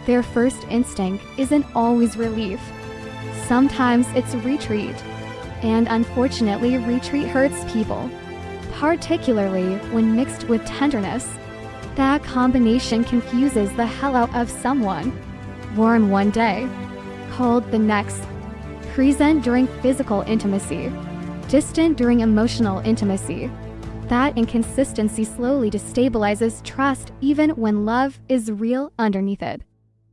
their first instinct isn't always relief. Sometimes it's retreat. And unfortunately, retreat hurts people, particularly when mixed with tenderness. That combination confuses the hell out of someone. Warm one day, cold the next. Present during physical intimacy, distant during emotional intimacy. That inconsistency slowly destabilizes trust even when love is real underneath it.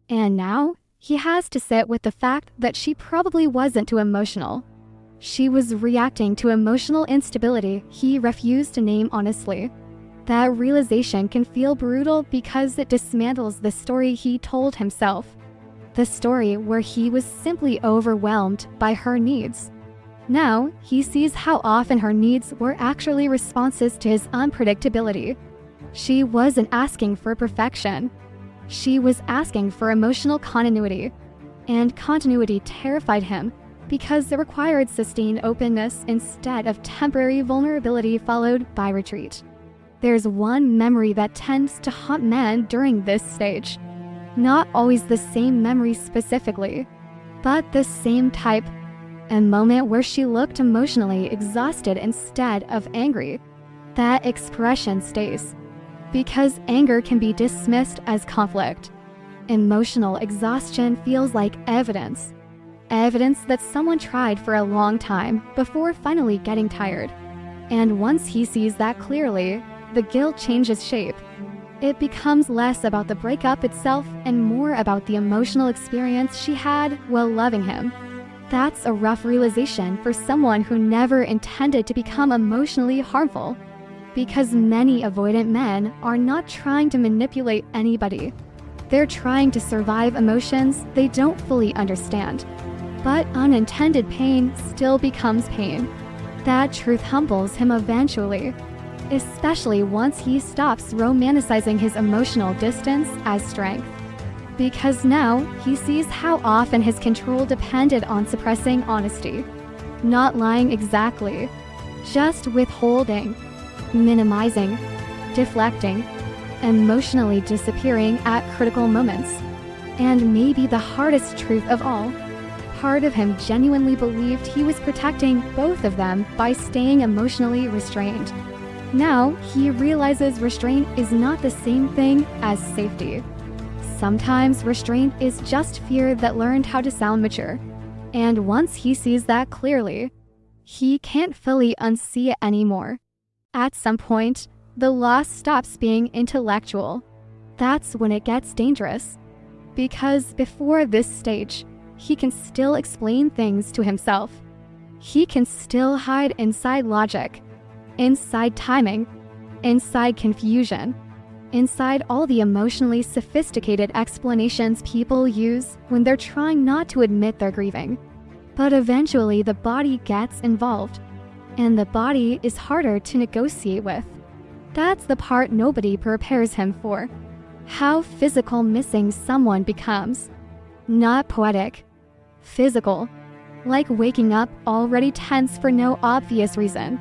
And now, he has to sit with the fact that she probably wasn't too emotional. She was reacting to emotional instability he refused to name honestly. That realization can feel brutal because it dismantles the story he told himself. The story where he was simply overwhelmed by her needs. Now, he sees how often her needs were actually responses to his unpredictability. She wasn't asking for perfection. She was asking for emotional continuity. And continuity terrified him because it required sustained openness instead of temporary vulnerability followed by retreat. There's one memory that tends to haunt men during this stage. Not always the same memory specifically, but the same type. A moment where she looked emotionally exhausted instead of angry. That expression stays, because anger can be dismissed as conflict. Emotional exhaustion feels like evidence. Evidence that someone tried for a long time before finally getting tired. And once he sees that clearly, the guilt changes shape. It becomes less about the breakup itself and more about the emotional experience she had while loving him. That's a rough realization for someone who never intended to become emotionally harmful. Because many avoidant men are not trying to manipulate anybody. They're trying to survive emotions they don't fully understand. But unintended pain still becomes pain. That truth humbles him eventually. Especially once he stops romanticizing his emotional distance as strength. Because now he sees how often his control depended on suppressing honesty. Not lying exactly, just withholding, minimizing, deflecting, emotionally disappearing at critical moments. And maybe the hardest truth of all, part of him genuinely believed he was protecting both of them by staying emotionally restrained. Now, he realizes restraint is not the same thing as safety. Sometimes restraint is just fear that learned how to sound mature. And once he sees that clearly, he can't fully unsee it anymore. At some point, the loss stops being intellectual. That's when it gets dangerous. Because before this stage, he can still explain things to himself. He can still hide inside logic. Inside timing, inside confusion, inside all the emotionally sophisticated explanations people use when they're trying not to admit they're grieving. But eventually the body gets involved, and the body is harder to negotiate with. That's the part nobody prepares him for. How physical missing someone becomes. Not poetic, physical, like waking up already tense for no obvious reason.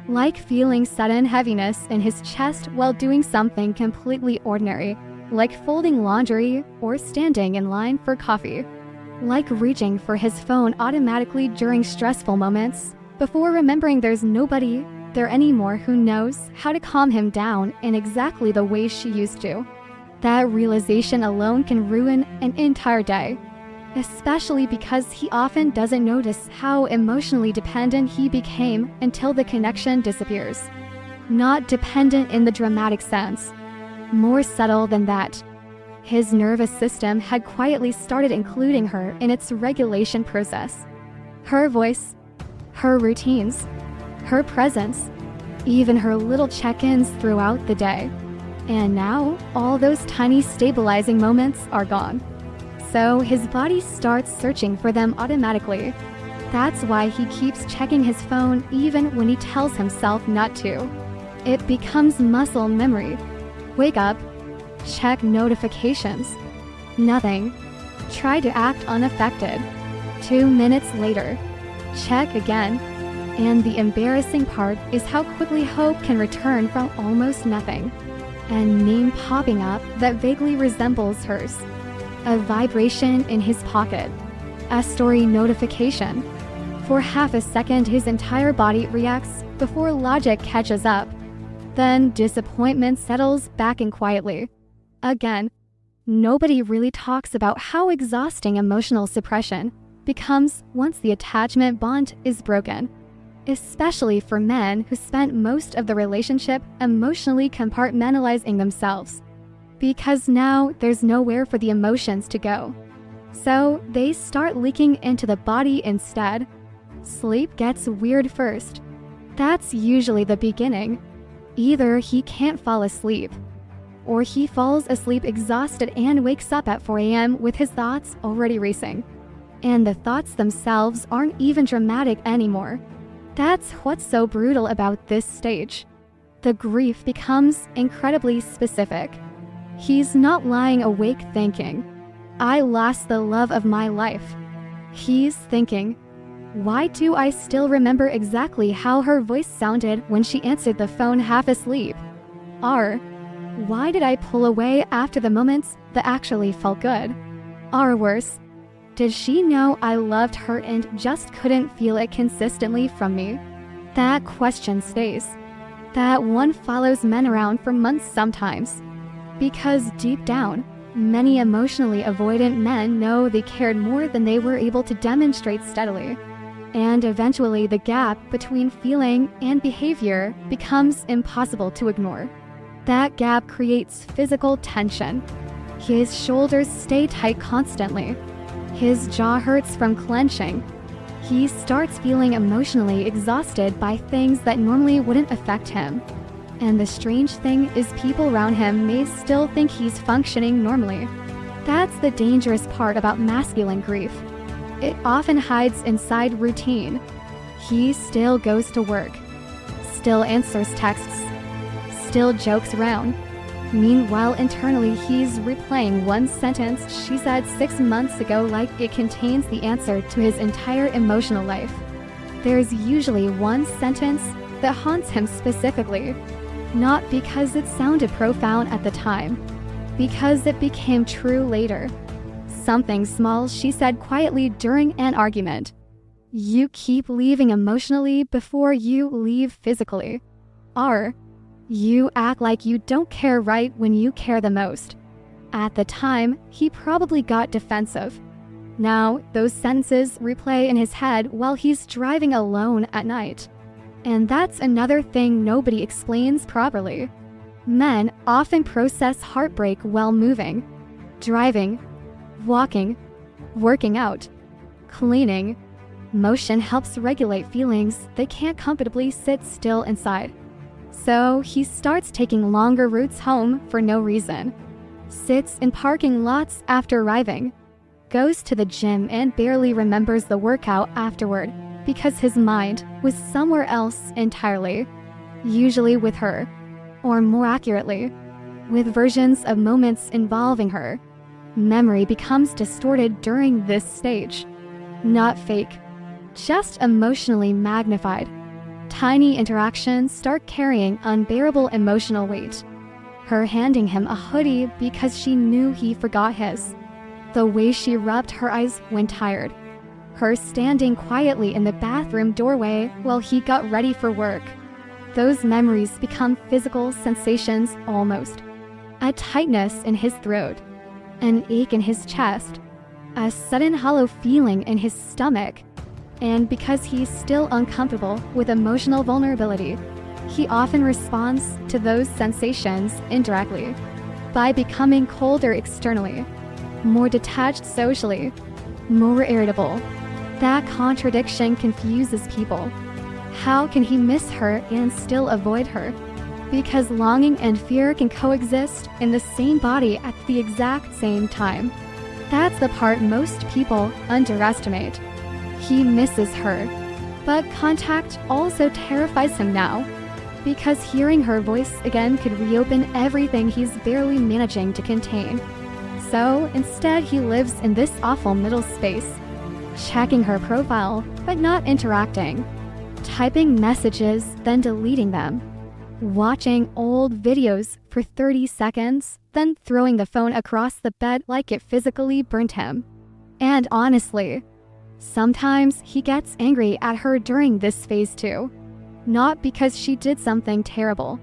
Like feeling sudden heaviness in his chest while doing something completely ordinary, like folding laundry or standing in line for coffee. Like reaching for his phone automatically during stressful moments, before remembering there's nobody there anymore who knows how to calm him down in exactly the way she used to. That realization alone can ruin an entire day. Especially because he often doesn't notice how emotionally dependent he became until the connection disappears. Not dependent in the dramatic sense. More subtle than that. His nervous system had quietly started including her in its regulation process. Her voice, her routines, her presence, even her little check-ins throughout the day. And now, all those tiny stabilizing moments are gone. So his body starts searching for them automatically. That's why he keeps checking his phone even when he tells himself not to. It becomes muscle memory. Wake up, check notifications. Nothing. Try to act unaffected. 2 minutes later, check again. And the embarrassing part is how quickly hope can return from almost nothing. A name popping up that vaguely resembles hers. A vibration in his pocket. a story notification. For half a second, his entire body reacts before logic catches up. Then disappointment settles back in quietly. Again, nobody really talks about how exhausting emotional suppression becomes once the attachment bond is broken, especially for men who spent most of the relationship emotionally compartmentalizing themselves. Because now there's nowhere for the emotions to go. So they start leaking into the body instead. Sleep gets weird first. That's usually the beginning. Either he can't fall asleep, or he falls asleep exhausted and wakes up at 4 a.m. with his thoughts already racing. And the thoughts themselves aren't even dramatic anymore. That's what's so brutal about this stage. The grief becomes incredibly specific. He's not lying awake thinking, "I lost the love of my life." He's thinking, "Why do I still remember exactly how her voice sounded when she answered the phone half asleep?" Or, "Why did I pull away after the moments that actually felt good?" Or worse, "Did she know I loved her and just couldn't feel it consistently from me?" That question stays. That one follows men around for months sometimes. Because deep down, many emotionally avoidant men know they cared more than they were able to demonstrate steadily. And eventually the gap between feeling and behavior becomes impossible to ignore. That gap creates physical tension. His shoulders stay tight constantly. His jaw hurts from clenching. He starts feeling emotionally exhausted by things that normally wouldn't affect him. And the strange thing is people around him may still think he's functioning normally. That's the dangerous part about masculine grief. It often hides inside routine. He still goes to work, still answers texts, still jokes around. Meanwhile, internally, he's replaying one sentence she said 6 months ago like it contains the answer to his entire emotional life. There's usually one sentence that haunts him specifically, not because it sounded profound at the time, because it became true later. Something small she said quietly during an argument. "You keep leaving emotionally before you leave physically." Or, "You act like you don't care right when you care the most." At the time, he probably got defensive. Now, those sentences replay in his head while he's driving alone at night. And that's another thing nobody explains properly. Men often process heartbreak while moving, driving, walking, working out, cleaning. Motion helps regulate feelings they can't comfortably sit still inside. So he starts taking longer routes home for no reason, sits in parking lots after arriving, goes to the gym and barely remembers the workout afterward because his mind was somewhere else entirely, usually with her, or more accurately, with versions of moments involving her. Memory becomes distorted during this stage. Not fake, just emotionally magnified. Tiny interactions start carrying unbearable emotional weight. Her handing him a hoodie because she knew he forgot his. The way she rubbed her eyes when tired. Her standing quietly in the bathroom doorway while he got ready for work. Those memories become physical sensations almost. A tightness in his throat, an ache in his chest, a sudden hollow feeling in his stomach. And because he's still uncomfortable with emotional vulnerability, he often responds to those sensations indirectly, by becoming colder externally, more detached socially, more irritable. That contradiction confuses people. How can he miss her and still avoid her? Because longing and fear can coexist in the same body at the exact same time. That's the part most people underestimate. He misses her, but contact also terrifies him now, because hearing her voice again could reopen everything he's barely managing to contain. So instead he lives in this awful middle space, checking her profile but not interacting, typing messages then deleting them, watching old videos for 30 seconds then throwing the phone across the bed like it physically burnt him. And honestly, Sometimes he gets angry at her during this phase too. Not because she did something terrible,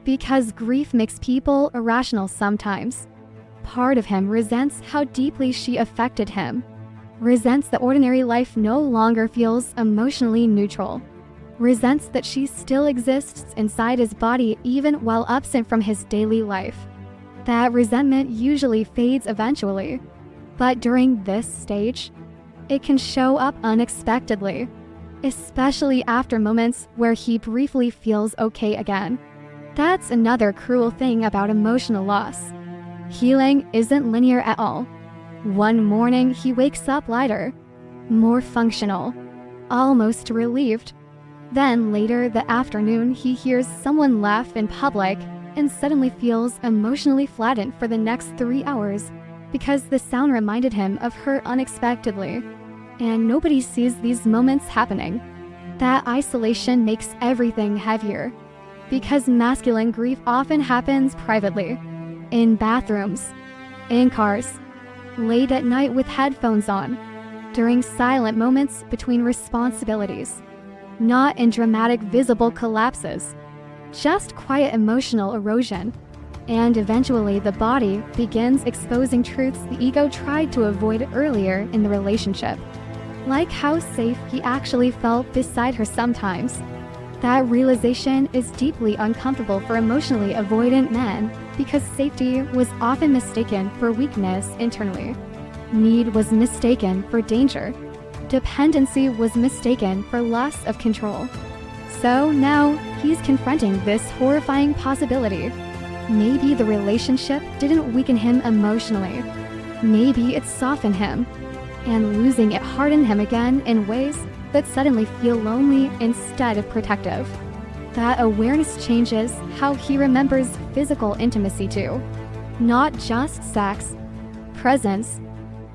because grief makes people irrational sometimes. Part of him resents how deeply she affected him, resents that ordinary life no longer feels emotionally neutral, resents that she still exists inside his body even while absent from his daily life. That resentment usually fades eventually, but during this stage, it can show up unexpectedly, especially after moments where he briefly feels okay again. That's another cruel thing about emotional loss. Healing isn't linear at all. One morning, he wakes up lighter, more functional, almost relieved. Then later that afternoon, he hears someone laugh in public and suddenly feels emotionally flattened for the next 3 hours because the sound reminded him of her unexpectedly. And nobody sees these moments happening. That isolation makes everything heavier, because masculine grief often happens privately, in bathrooms, in cars, late at night with headphones on, during silent moments between responsibilities, not in dramatic visible collapses, just quiet emotional erosion. And eventually the body begins exposing truths the ego tried to avoid earlier in the relationship. Like how safe he actually felt beside her sometimes. That realization is deeply uncomfortable for emotionally avoidant men because safety was often mistaken for weakness internally. Need was mistaken for danger. Dependency was mistaken for loss of control. So now he's confronting this horrifying possibility. Maybe the relationship didn't weaken him emotionally. Maybe it softened him. And losing it hardened him again in ways that suddenly feel lonely instead of protective. That awareness changes how he remembers physical intimacy too. Not just sex, presence,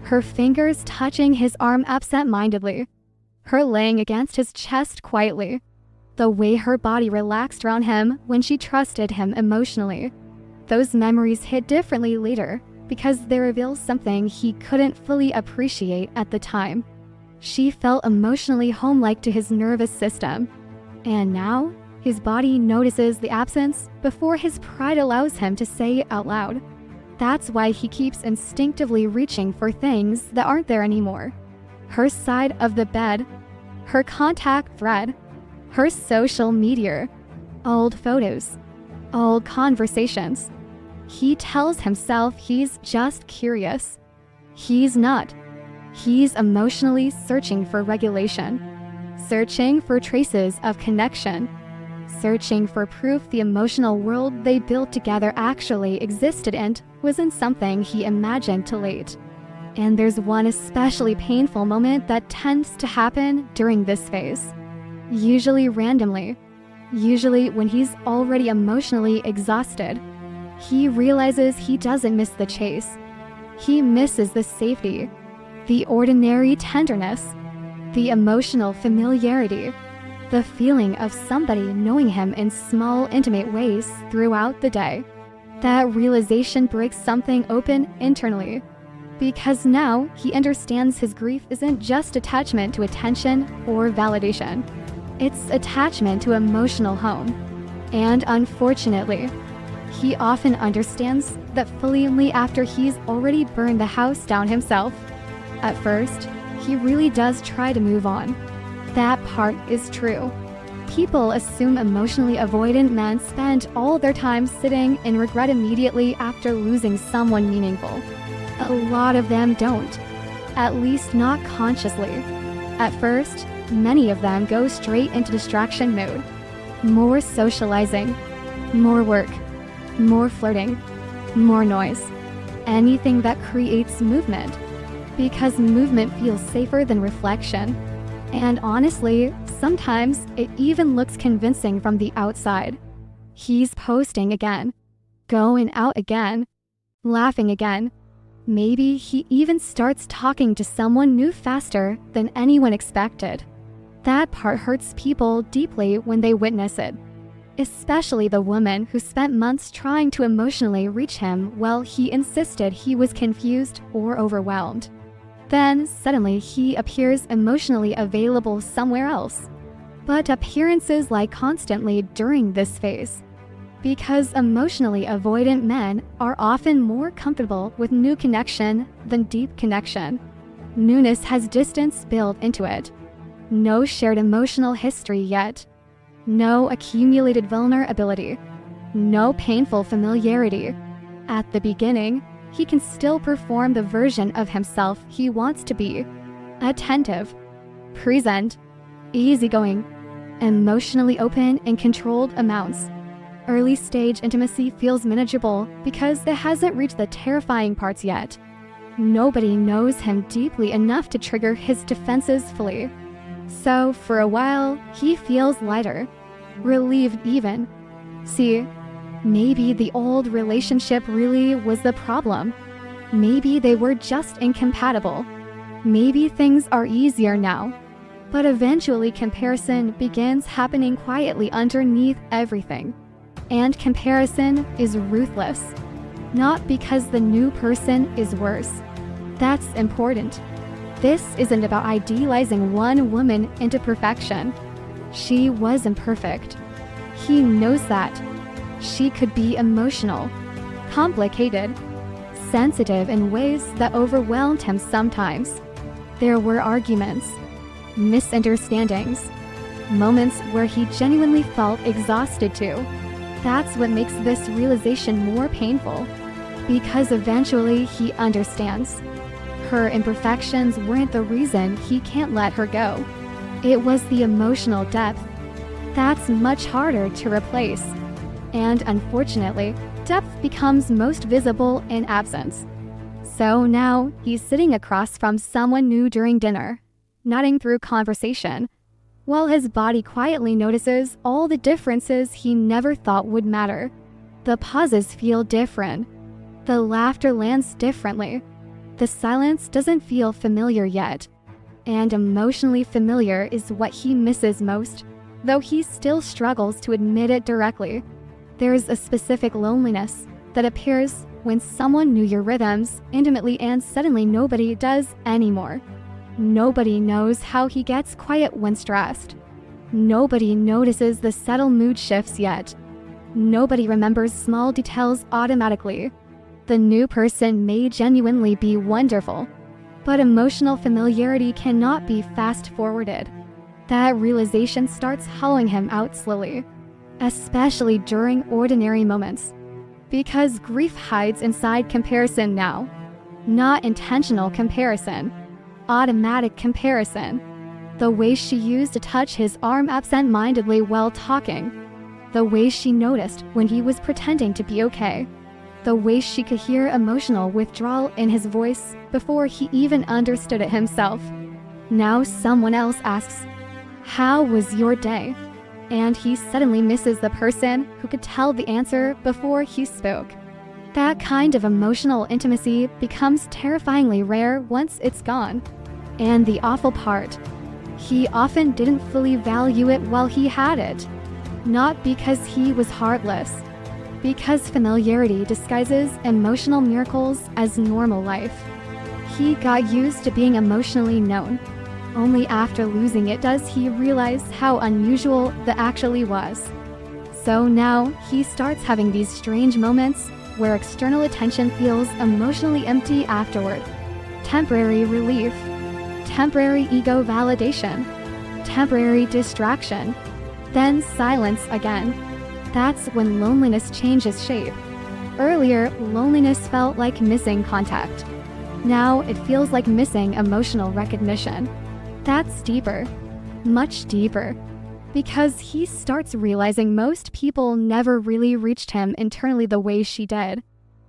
her fingers touching his arm absent-mindedly, her laying against his chest quietly, the way her body relaxed around him when she trusted him emotionally. Those memories hit differently later, because they reveal something he couldn't fully appreciate at the time. She felt emotionally home-like to his nervous system, and now his body notices the absence before his pride allows him to say it out loud. That's why he keeps instinctively reaching for things that aren't there anymore. Her side of the bed, her contact thread, her social media, old photos, old conversations. He tells himself he's just curious. He's not. He's emotionally searching for regulation, searching for traces of connection, searching for proof the emotional world they built together actually existed and wasn't something he imagined too late. And there's one especially painful moment that tends to happen during this phase. Usually randomly. Usually when he's already emotionally exhausted. He realizes he doesn't miss the chase. He misses the safety, the ordinary tenderness, the emotional familiarity, the feeling of somebody knowing him in small, intimate ways throughout the day. That realization breaks something open internally, because now he understands his grief isn't just attachment to attention or validation. It's attachment to emotional home. And unfortunately, he often understands that fully only after he's already burned the house down himself. At first, he really does try to move on. That part is true. People assume emotionally avoidant men spend all their time sitting in regret immediately after losing someone meaningful. A lot of them don't, at least not consciously. At first, many of them go straight into distraction mode. More socializing, more work, more flirting, more noise, anything that creates movement, because movement feels safer than reflection. And honestly, sometimes it even looks convincing from the outside. He's posting again, going out again, laughing again. Maybe he even starts talking to someone new faster than anyone expected. That part hurts people deeply when they witness it. Especially the woman who spent months trying to emotionally reach him while he insisted he was confused or overwhelmed. Then suddenly he appears emotionally available somewhere else. But appearances lie constantly during this phase. Because emotionally avoidant men are often more comfortable with new connection than deep connection. Newness has distance built into it. No shared emotional history yet. No accumulated vulnerability. No painful familiarity. At the beginning, he can still perform the version of himself he wants to be. Attentive, present, easygoing, emotionally open in controlled amounts. Early stage intimacy feels manageable because it hasn't reached the terrifying parts yet. Nobody knows him deeply enough to trigger his defenses fully. So for a while, he feels lighter, relieved even. See, maybe the old relationship really was the problem. Maybe they were just incompatible. Maybe things are easier now. But eventually comparison begins happening quietly underneath everything. And comparison is ruthless. Not because the new person is worse. That's important. This isn't about idealizing one woman into perfection. She was imperfect. He knows that. She could be emotional, complicated, sensitive in ways that overwhelmed him sometimes. There were arguments, misunderstandings, moments where he genuinely felt exhausted too. That's what makes this realization more painful, because eventually he understands. Her imperfections weren't the reason he can't let her go. It was the emotional depth. That's much harder to replace. And unfortunately, depth becomes most visible in absence. So now he's sitting across from someone new during dinner, nodding through conversation, while his body quietly notices all the differences he never thought would matter. The pauses feel different. The laughter lands differently. The silence doesn't feel familiar yet. And emotionally familiar is what he misses most, though he still struggles to admit it directly. There's a specific loneliness that appears when someone knew your rhythms intimately and suddenly nobody does anymore. Nobody knows how he gets quiet when stressed. Nobody notices the subtle mood shifts yet. Nobody remembers small details automatically. The new person may genuinely be wonderful, but emotional familiarity cannot be fast-forwarded. That realization starts hollowing him out slowly, especially during ordinary moments. Because grief hides inside comparison now. Not intentional comparison. Automatic comparison. The way she used to touch his arm absent-mindedly while talking. The way she noticed when he was pretending to be okay. The way she could hear emotional withdrawal in his voice before he even understood it himself. Now someone else asks, "How was your day?" And he suddenly misses the person who could tell the answer before he spoke. That kind of emotional intimacy becomes terrifyingly rare once it's gone. And the awful part, he often didn't fully value it while he had it. Not because he was heartless, because familiarity disguises emotional miracles as normal life. He got used to being emotionally known. Only after losing it does he realize how unusual that actually was. So now he starts having these strange moments where external attention feels emotionally empty afterward. Temporary relief, temporary ego validation, temporary distraction, then silence again. That's when loneliness changes shape. Earlier, loneliness felt like missing contact. Now it feels like missing emotional recognition. That's deeper, much deeper, because he starts realizing most people never really reached him internally the way she did.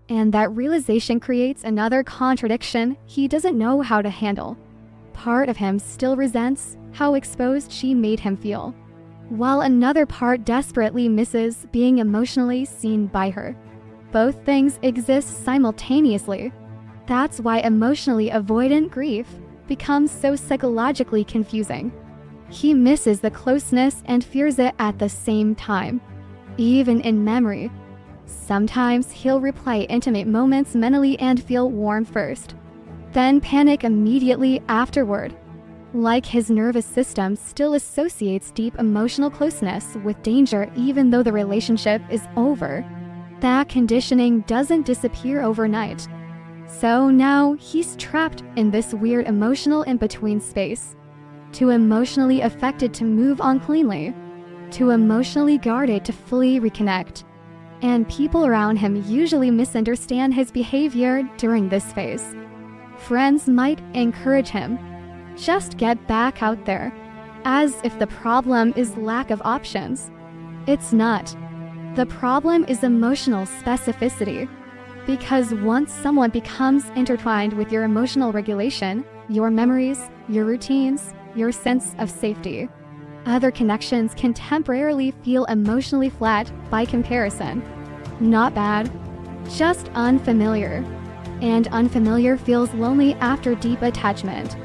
And that realization creates another contradiction he doesn't know how to handle. Part of him still resents how exposed she made him feel, while another part desperately misses being emotionally seen by her. Both things exist simultaneously. That's why emotionally avoidant grief becomes so psychologically confusing. He misses the closeness and fears it at the same time, even in memory. Sometimes he'll replay intimate moments mentally and feel warm first. then panic immediately afterward. Like his nervous system still associates deep emotional closeness with danger even though the relationship is over. That conditioning doesn't disappear overnight. So now he's trapped in this weird emotional in-between space. Too emotionally affected to move on cleanly. Too emotionally guarded to fully reconnect. And people around him usually misunderstand his behavior during this phase. Friends might encourage him. Just get back out there. As if the problem is lack of options. It's not. The problem is emotional specificity. Because once someone becomes intertwined with your emotional regulation, your memories, your routines, your sense of safety, other connections can temporarily feel emotionally flat by comparison. Not bad, just unfamiliar. And unfamiliar feels lonely after deep attachment,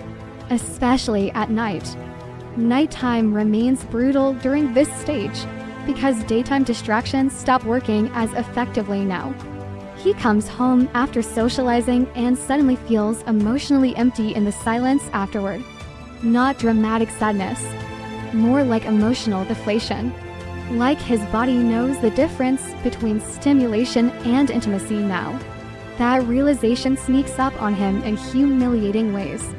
especially at night. Nighttime remains brutal during this stage because daytime distractions stop working as effectively now. He comes home after socializing and suddenly feels emotionally empty in the silence afterward. Not dramatic sadness, more like emotional deflation. Like his body knows the difference between stimulation and intimacy now. That realization sneaks up on him in humiliating ways.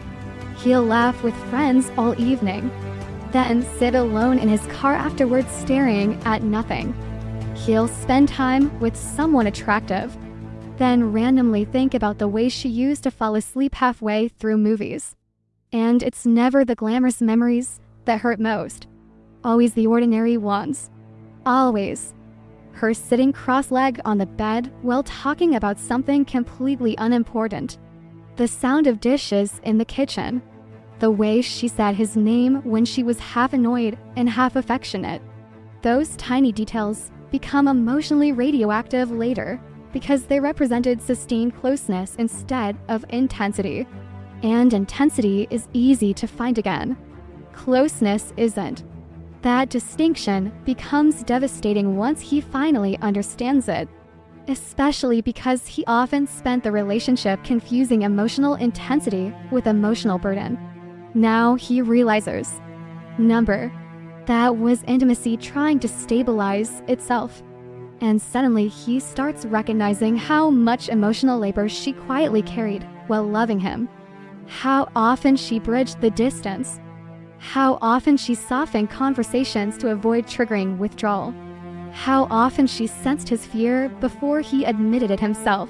He'll laugh with friends all evening, then sit alone in his car afterwards staring at nothing. He'll spend time with someone attractive, then randomly think about the way she used to fall asleep halfway through movies. And it's never the glamorous memories that hurt most. Always the ordinary ones. Always. Her sitting cross-legged on the bed while talking about something completely unimportant. The sound of dishes in the kitchen. The way she said his name when she was half annoyed and half affectionate. Those tiny details become emotionally radioactive later because they represented sustained closeness instead of intensity. And intensity is easy to find again. Closeness isn't. That distinction becomes devastating once he finally understands it, especially because he often spent the relationship confusing emotional intensity with emotional burden. Now he realizes, that was intimacy trying to stabilize itself. And suddenly he starts recognizing how much emotional labor she quietly carried while loving him. How often she bridged the distance. How often she softened conversations to avoid triggering withdrawal. How often she sensed his fear before he admitted it himself.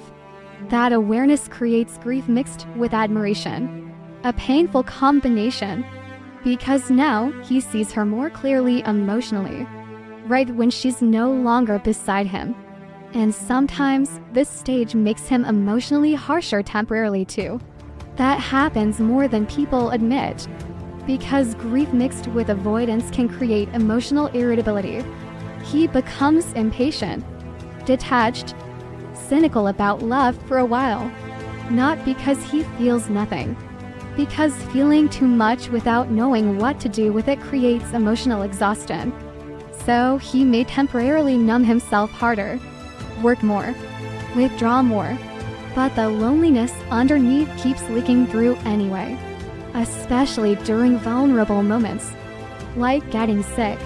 That awareness creates grief mixed with admiration. A painful combination. Because now he sees her more clearly emotionally. Right when she's no longer beside him. And sometimes this stage makes him emotionally harsher temporarily too. That happens more than people admit. Because grief mixed with avoidance can create emotional irritability. He becomes impatient, detached, cynical about love for a while. Not because he feels nothing. Because feeling too much without knowing what to do with it creates emotional exhaustion. So he may temporarily numb himself harder, work more, withdraw more. But the loneliness underneath keeps leaking through anyway. Especially during vulnerable moments, like getting sick.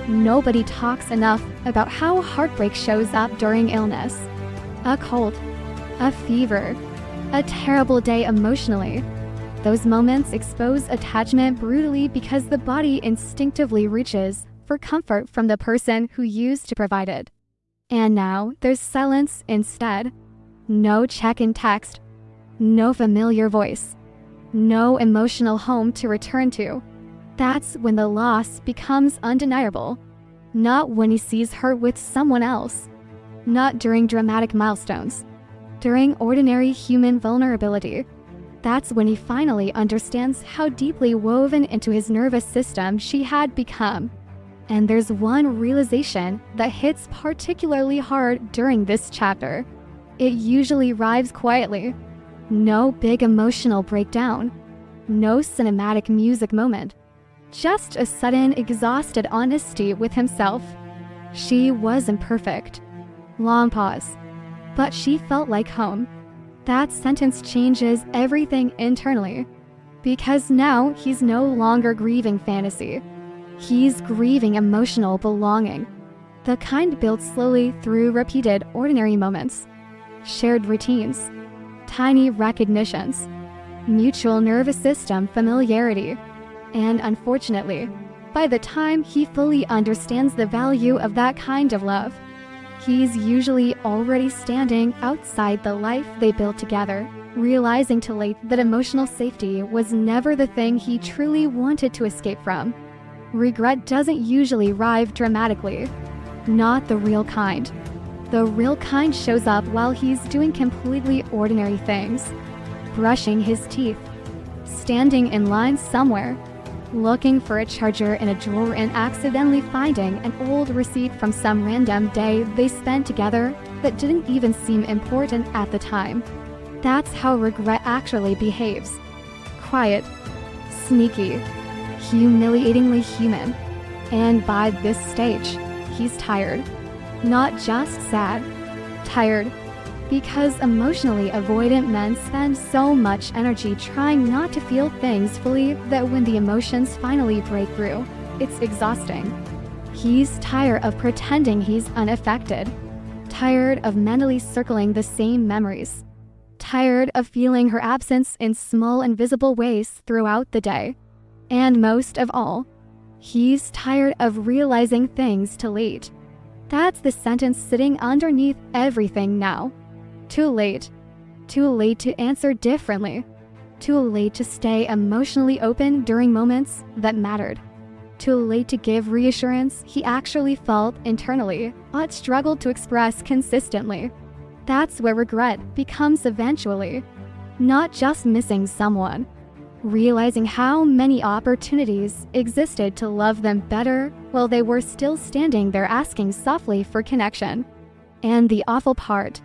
Nobody talks enough about how heartbreak shows up during illness. A cold, a fever, a terrible day emotionally. Those moments expose attachment brutally because the body instinctively reaches for comfort from the person who used to provide it. And now there's silence instead. No check-in text, no familiar voice. No emotional home to return to. That's when the loss becomes undeniable. Not when he sees her with someone else. Not during dramatic milestones. During ordinary human vulnerability. That's when he finally understands how deeply woven into his nervous system she had become. And there's one realization that hits particularly hard during this chapter. It usually arrives quietly. No big emotional breakdown. No cinematic music moment. Just a sudden, exhausted honesty with himself. She wasn't perfect. Long pause. But she felt like home. That sentence changes everything internally. Because now he's no longer grieving fantasy. He's grieving emotional belonging. The kind built slowly through repeated ordinary moments, shared routines, tiny recognitions, mutual nervous system familiarity. And unfortunately, by the time he fully understands the value of that kind of love, he's usually already standing outside the life they built together, realizing too late that emotional safety was never the thing he truly wanted to escape from. Regret doesn't usually arrive dramatically. Not the real kind. The real kind shows up while he's doing completely ordinary things. Brushing his teeth, standing in line somewhere, looking for a charger in a drawer and accidentally finding an old receipt from some random day they spent together that didn't even seem important at the time. That's how regret actually behaves. Quiet, sneaky, humiliatingly human. And by this stage, he's tired. Not just sad, tired. Because emotionally avoidant men spend so much energy trying not to feel things fully that when the emotions finally break through, it's exhausting. He's tired of pretending he's unaffected. Tired of mentally circling the same memories. Tired of feeling her absence in small invisible ways throughout the day. And most of all, he's tired of realizing things too late. That's the sentence sitting underneath everything now. Too late. Too late to answer differently. Too late to stay emotionally open during moments that mattered. Too late to give reassurance he actually felt internally, but struggled to express consistently. That's where regret becomes eventually. Not just missing someone. Realizing how many opportunities existed to love them better while they were still standing there asking softly for connection. And the awful part,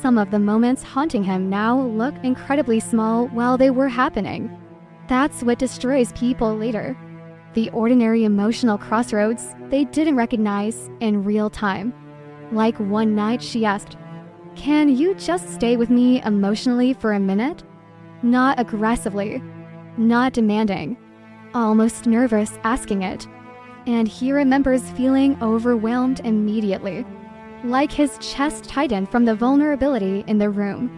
some of the moments haunting him now look incredibly small while they were happening. That's what destroys people later. The ordinary emotional crossroads they didn't recognize in real time. Like one night she asked, "Can you just stay with me emotionally for a minute?" Not aggressively, not demanding, almost nervous asking it. And he remembers feeling overwhelmed immediately. Like his chest tightened from the vulnerability in the room.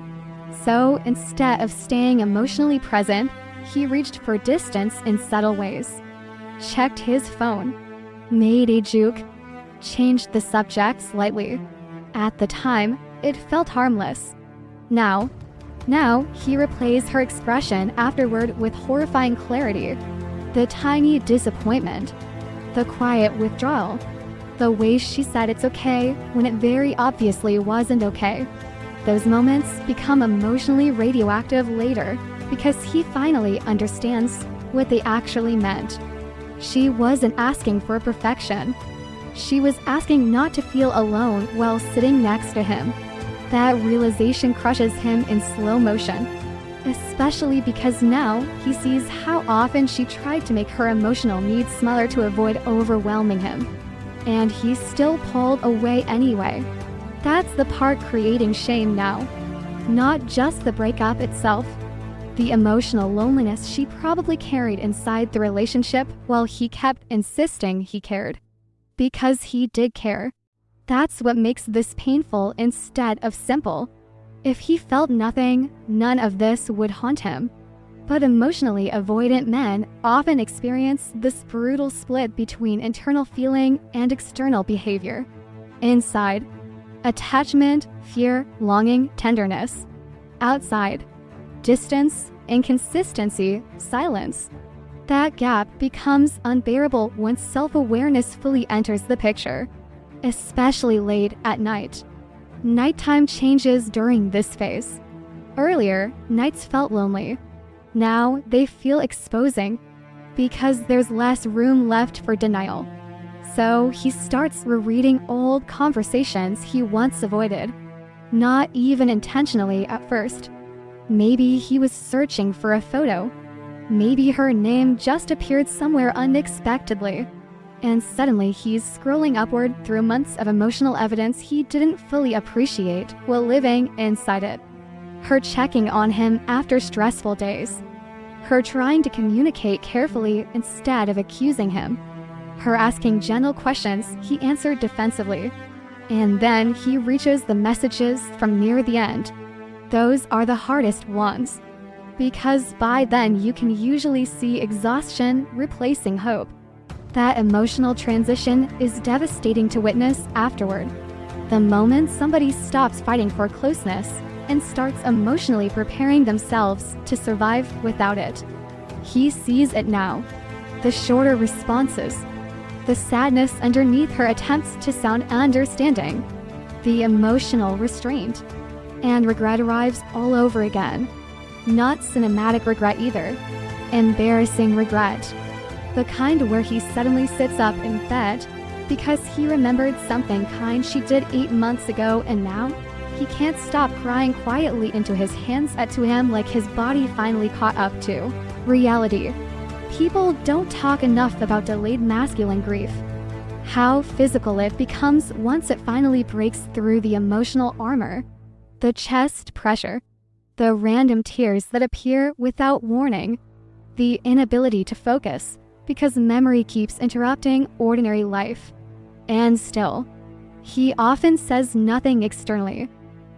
So instead of staying emotionally present, he reached for distance in subtle ways. Checked his phone, made a joke, changed the subject slightly. At the time, it felt harmless. Now he replays her expression afterward with horrifying clarity. The tiny disappointment, the quiet withdrawal, the way she said it's okay when it very obviously wasn't okay. Those moments become emotionally radioactive later because he finally understands what they actually meant. She wasn't asking for perfection. She was asking not to feel alone while sitting next to him. That realization crushes him in slow motion, especially because now he sees how often she tried to make her emotional needs smaller to avoid overwhelming him. And he's still pulled away anyway. That's the part creating shame now. Not just the breakup itself. The emotional loneliness she probably carried inside the relationship while he kept insisting he cared. Because he did care. That's what makes this painful instead of simple. If he felt nothing, none of this would haunt him. But emotionally avoidant men often experience this brutal split between internal feeling and external behavior. Inside, attachment, fear, longing, tenderness. Outside, distance, inconsistency, silence. That gap becomes unbearable once self-awareness fully enters the picture, especially late at night. Nighttime changes during this phase. Earlier, nights felt lonely. Now they feel exposing because there's less room left for denial. So he starts rereading old conversations he once avoided, not even intentionally at first. Maybe he was searching for a photo. Maybe her name just appeared somewhere unexpectedly. And suddenly he's scrolling upward through months of emotional evidence he didn't fully appreciate while living inside it. her checking on him after stressful days, her trying to communicate carefully instead of accusing him, her asking gentle questions he answered defensively. And then he reaches the messages from near the end. Those are the hardest ones, because by then you can usually see exhaustion replacing hope. That emotional transition is devastating to witness afterward. The moment somebody stops fighting for closeness and starts emotionally preparing themselves to survive without it. He sees it now. The shorter responses, the sadness underneath her attempts to sound understanding, the emotional restraint, and regret arrives all over again. Not cinematic regret either. Embarrassing regret. The kind where he suddenly sits up in bed because he remembered something kind she did 8 months ago, and now he can't stop crying quietly into his hands to him like his body finally caught up to reality. People don't talk enough about delayed masculine grief. How physical it becomes once it finally breaks through the emotional armor. The chest pressure. The random tears that appear without warning. The inability to focus because memory keeps interrupting ordinary life. And still, he often says nothing externally.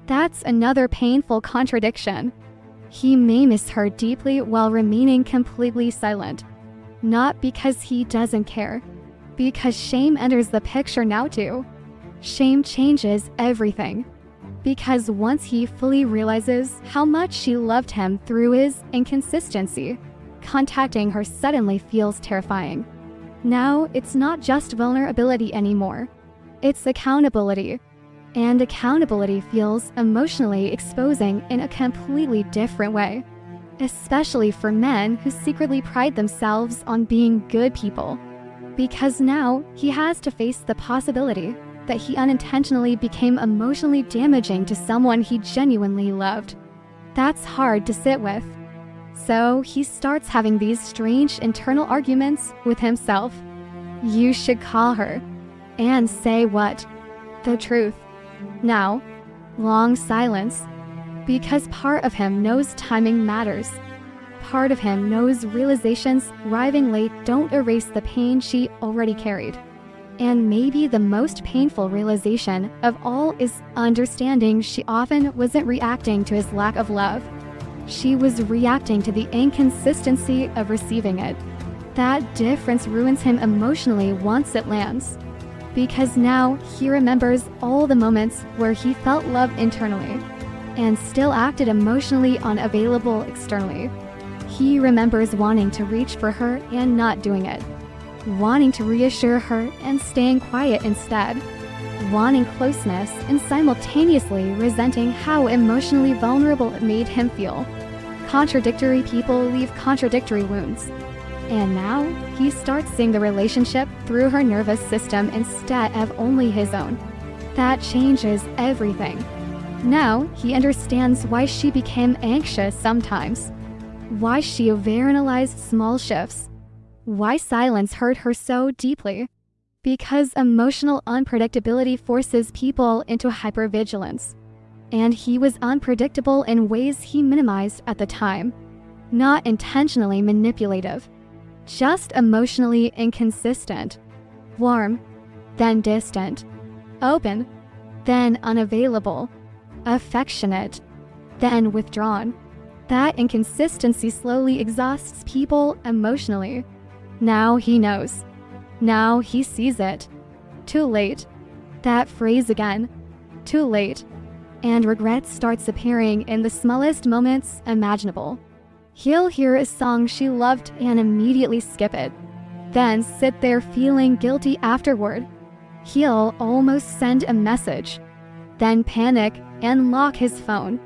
That's another painful contradiction. He may miss her deeply while remaining completely silent. Not because he doesn't care, because shame enters the picture now too. Shame changes everything. Because once he fully realizes how much she loved him through his inconsistency, contacting her suddenly feels terrifying. Now it's not just vulnerability anymore. It's accountability. And accountability feels emotionally exposing in a completely different way. Especially for men who secretly pride themselves on being good people. Because now he has to face the possibility that he unintentionally became emotionally damaging to someone he genuinely loved. That's hard to sit with. So he starts having these strange internal arguments with himself. You should call her. And say what? The truth. Now, long silence. Because part of him knows timing matters. Part of him knows realizations arriving late don't erase the pain she already carried. And maybe the most painful realization of all is understanding she often wasn't reacting to his lack of love. She was reacting to the inconsistency of receiving it. That difference ruins him emotionally once it lands. Because now he remembers all the moments where he felt love internally and still acted emotionally unavailable externally. He remembers wanting to reach for her and not doing it. Wanting to reassure her and staying quiet instead. Wanting closeness and simultaneously resenting how emotionally vulnerable it made him feel. Contradictory people leave contradictory wounds. And now, he starts seeing the relationship through her nervous system instead of only his own. That changes everything. Now, he understands why she became anxious sometimes. Why she overanalyzed small shifts. Why silence hurt her so deeply. Because emotional unpredictability forces people into hypervigilance. And he was unpredictable in ways he minimized at the time. Not intentionally manipulative. Just emotionally inconsistent. Warm, then distant. Open, then unavailable. Affectionate, then withdrawn. That inconsistency slowly exhausts people emotionally. Now he knows. Now he sees it. Too late. That phrase again. Too late. And regret starts appearing in the smallest moments imaginable. He'll hear a song she loved and immediately skip it. Then sit there feeling guilty afterward. He'll almost send a message. Then panic and lock his phone.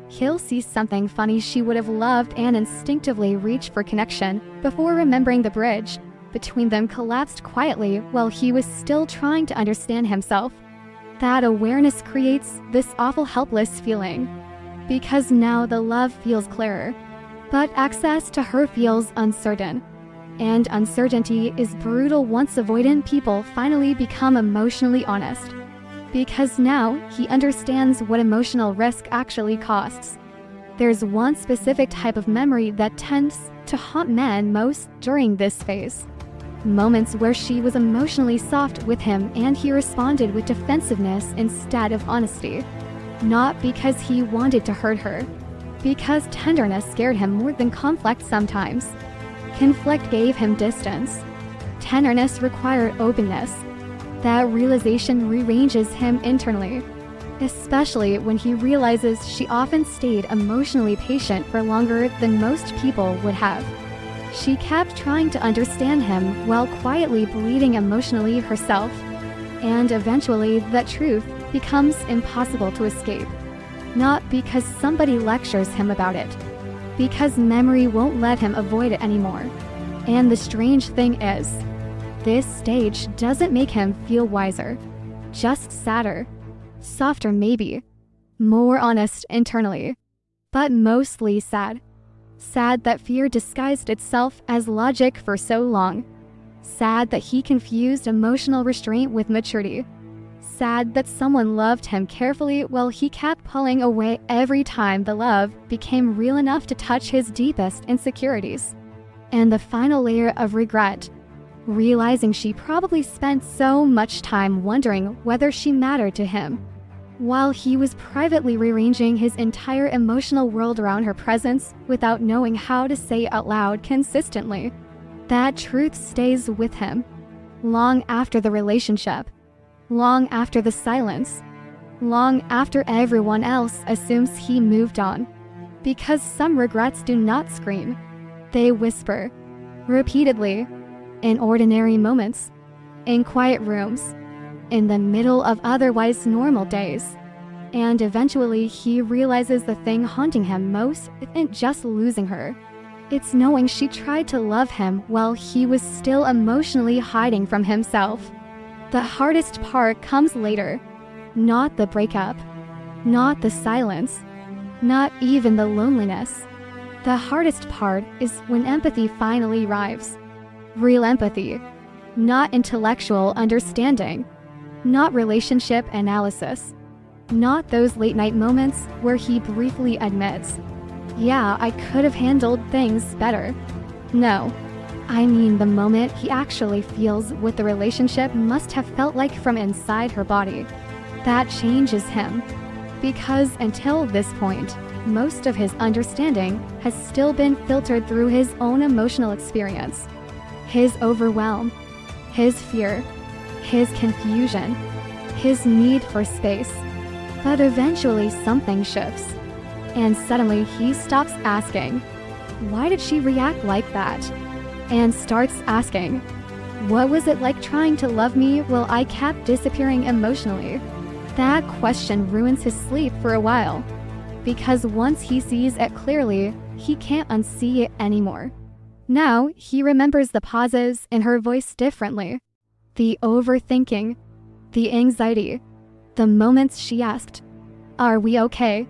He'll see something funny she would have loved and instinctively reach for connection before remembering the bridge between them collapsed quietly while he was still trying to understand himself. That awareness creates this awful helpless feeling. Because now the love feels clearer. But access to her feels uncertain. And uncertainty is brutal once avoidant people finally become emotionally honest. Because now he understands what emotional risk actually costs. There's one specific type of memory that tends to haunt men most during this phase. Moments where she was emotionally soft with him and he responded with defensiveness instead of honesty. Not because he wanted to hurt her, because tenderness scared him more than conflict sometimes. Conflict gave him distance. Tenderness required openness. That realization rearranges him internally, especially when he realizes she often stayed emotionally patient for longer than most people would have. She kept trying to understand him while quietly bleeding emotionally herself, and eventually that truth becomes impossible to escape. Not because somebody lectures him about it, because memory won't let him avoid it anymore. And the strange thing is, this stage doesn't make him feel wiser, just sadder, softer maybe, more honest internally, but mostly sad. Sad that fear disguised itself as logic for so long. Sad that he confused emotional restraint with maturity. Sad that someone loved him carefully while he kept pulling away every time the love became real enough to touch his deepest insecurities. And the final layer of regret, realizing she probably spent so much time wondering whether she mattered to him, while he was privately rearranging his entire emotional world around her presence without knowing how to say it out loud consistently. That truth stays with him, long after the relationship, long after the silence, long after everyone else assumes he moved on. Because some regrets do not scream, they whisper, repeatedly, in ordinary moments, in quiet rooms, in the middle of otherwise normal days. And eventually he realizes the thing haunting him most isn't just losing her. It's knowing she tried to love him while he was still emotionally hiding from himself. The hardest part comes later. Not the breakup, not the silence, not even the loneliness. The hardest part is when empathy finally arrives. Real empathy, not intellectual understanding, not relationship analysis, not those late-night moments where he briefly admits, "Yeah, I could have handled things better." No, I mean the moment he actually feels what the relationship must have felt like from inside her body. That changes him, because until this point, most of his understanding has still been filtered through his own emotional experience. His overwhelm, his fear, his confusion, his need for space. But eventually something shifts, and suddenly he stops asking, "Why did she react like that?" and starts asking, "What was it like trying to love me while I kept disappearing emotionally?" That question ruins his sleep for a while, because once he sees it clearly, he can't unsee it anymore. Now he remembers the pauses in her voice differently, the overthinking, the anxiety, the moments she asked, "Are we okay?"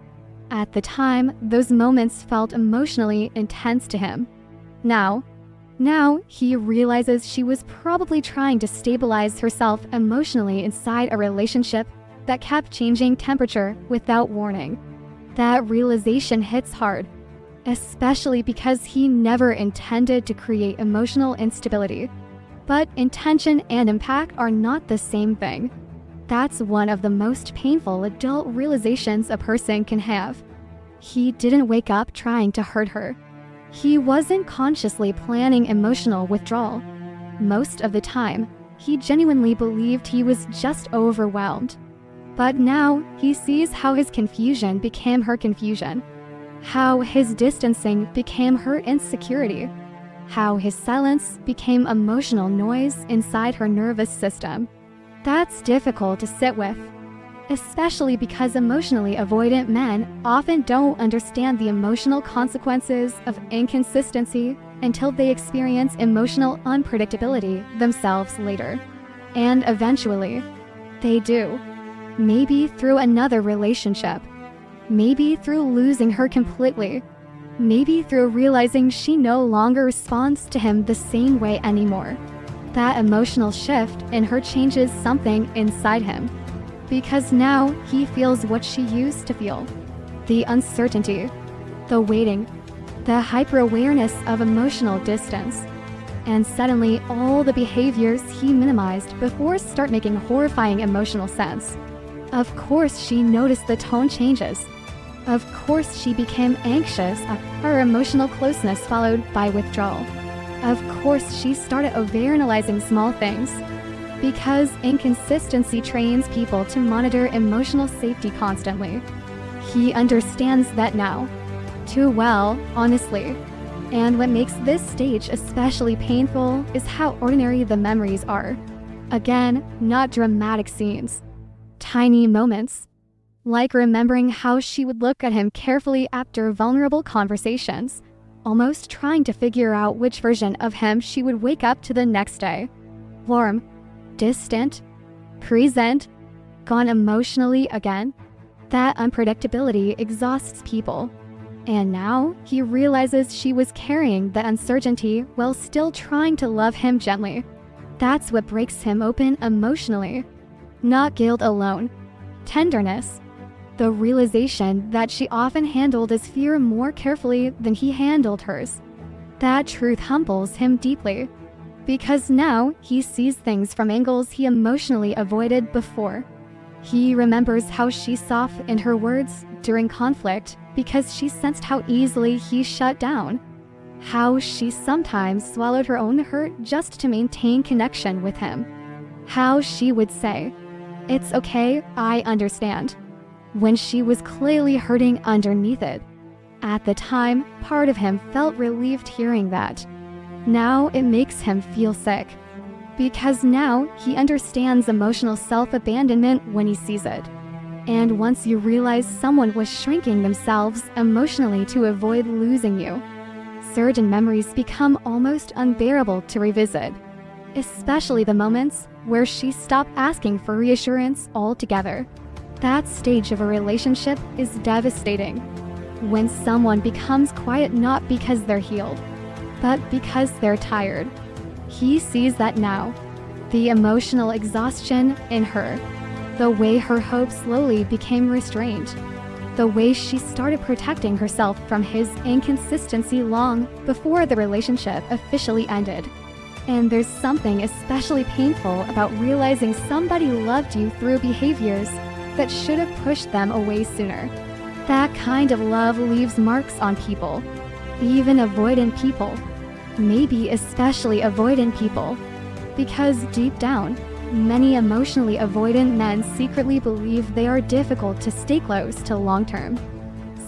At the time, those moments felt emotionally intense to him. Now he realizes she was probably trying to stabilize herself emotionally inside a relationship that kept changing temperature without warning. That realization hits hard, especially because he never intended to create emotional instability. But intention and impact are not the same thing. That's one of the most painful adult realizations a person can have. He didn't wake up trying to hurt her. He wasn't consciously planning emotional withdrawal. Most of the time, he genuinely believed he was just overwhelmed. But now he sees how his confusion became her confusion, how his distancing became her insecurity, how his silence became emotional noise inside her nervous system. That's difficult to sit with, especially because emotionally avoidant men often don't understand the emotional consequences of inconsistency until they experience emotional unpredictability themselves later. And eventually, they do. Maybe through another relationship. Maybe through losing her completely. Maybe through realizing she no longer responds to him the same way anymore. That emotional shift in her changes something inside him. Because now he feels what she used to feel. The uncertainty, the waiting, the hyper-awareness of emotional distance. And suddenly, all the behaviors he minimized before start making horrifying emotional sense. Of course, she noticed the tone changes. Of course, she became anxious at her emotional closeness followed by withdrawal. Of course, she started overanalyzing small things. Because inconsistency trains people to monitor emotional safety constantly. He understands that now. Too well, honestly. And what makes this stage especially painful is how ordinary the memories are. Again, not dramatic scenes. Tiny moments. Like remembering how she would look at him carefully after vulnerable conversations, almost trying to figure out which version of him she would wake up to the next day. Warm, distant, present, gone emotionally again. That unpredictability exhausts people. And now he realizes she was carrying that uncertainty while still trying to love him gently. That's what breaks him open emotionally. Not guilt alone. Tenderness. The realization that she often handled his fear more carefully than he handled hers. That truth humbles him deeply. Because now he sees things from angles he emotionally avoided before. He remembers how she softened her words during conflict because she sensed how easily he shut down. How she sometimes swallowed her own hurt just to maintain connection with him. How she would say, "It's okay, I understand," when she was clearly hurting underneath it. At the time, part of him felt relieved hearing that. Now it makes him feel sick. Because now he understands emotional self-abandonment when he sees it. And once you realize someone was shrinking themselves emotionally to avoid losing you, certain memories become almost unbearable to revisit. Especially the moments where she stopped asking for reassurance altogether. That stage of a relationship is devastating. When someone becomes quiet not because they're healed, but because they're tired. He sees that now. The emotional exhaustion in her. The way her hope slowly became restrained. The way she started protecting herself from his inconsistency long before the relationship officially ended. And there's something especially painful about realizing somebody loved you through behaviors that should have pushed them away sooner. That kind of love leaves marks on people. Even avoidant people. Maybe especially avoidant people. Because deep down, many emotionally avoidant men secretly believe they are difficult to stay close to long term.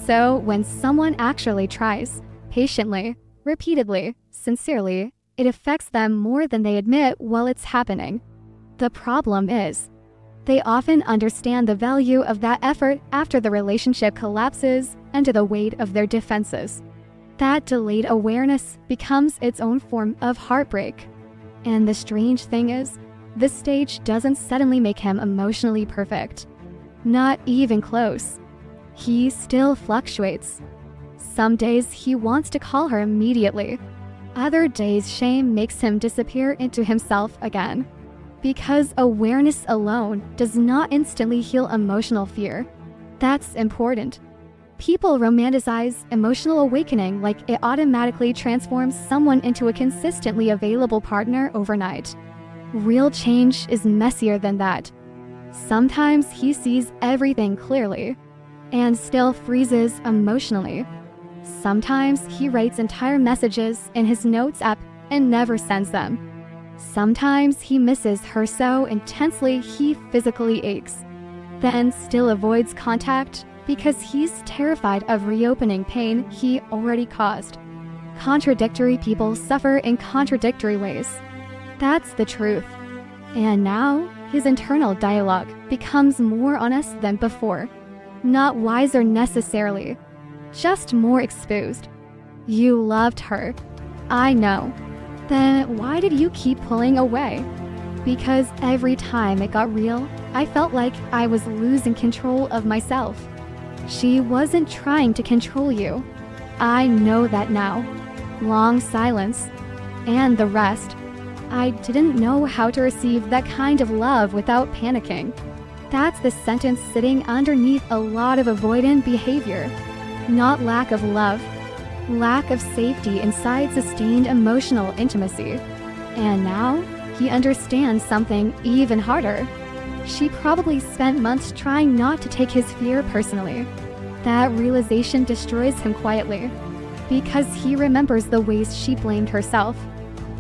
So when someone actually tries, patiently, repeatedly, sincerely, it affects them more than they admit while it's happening. The problem is, they often understand the value of that effort after the relationship collapses under the weight of their defenses. That delayed awareness becomes its own form of heartbreak. And the strange thing is, this stage doesn't suddenly make him emotionally perfect. Not even close. He still fluctuates. Some days he wants to call her immediately. Other days shame makes him disappear into himself again. Because awareness alone does not instantly heal emotional fear. That's important. People romanticize emotional awakening like it automatically transforms someone into a consistently available partner overnight. Real change is messier than that. Sometimes he sees everything clearly and still freezes emotionally. Sometimes he writes entire messages in his notes app and never sends them. Sometimes he misses her so intensely he physically aches, then still avoids contact because he's terrified of reopening pain he already caused. Contradictory people suffer in contradictory ways. That's the truth. And now, his internal dialogue becomes more honest than before. Not wiser necessarily, just more exposed. You loved her. I know. Then why did you keep pulling away? Because every time it got real, I felt like I was losing control of myself. She wasn't trying to control you. I know that now. Long silence. And the rest. I didn't know how to receive that kind of love without panicking. That's the sentence sitting underneath a lot of avoidant behavior. not lack of love, lack of safety inside sustained emotional intimacy. And now, he understands something even harder. She probably spent months trying not to take his fear personally. That realization destroys him quietly, because he remembers the ways she blamed herself,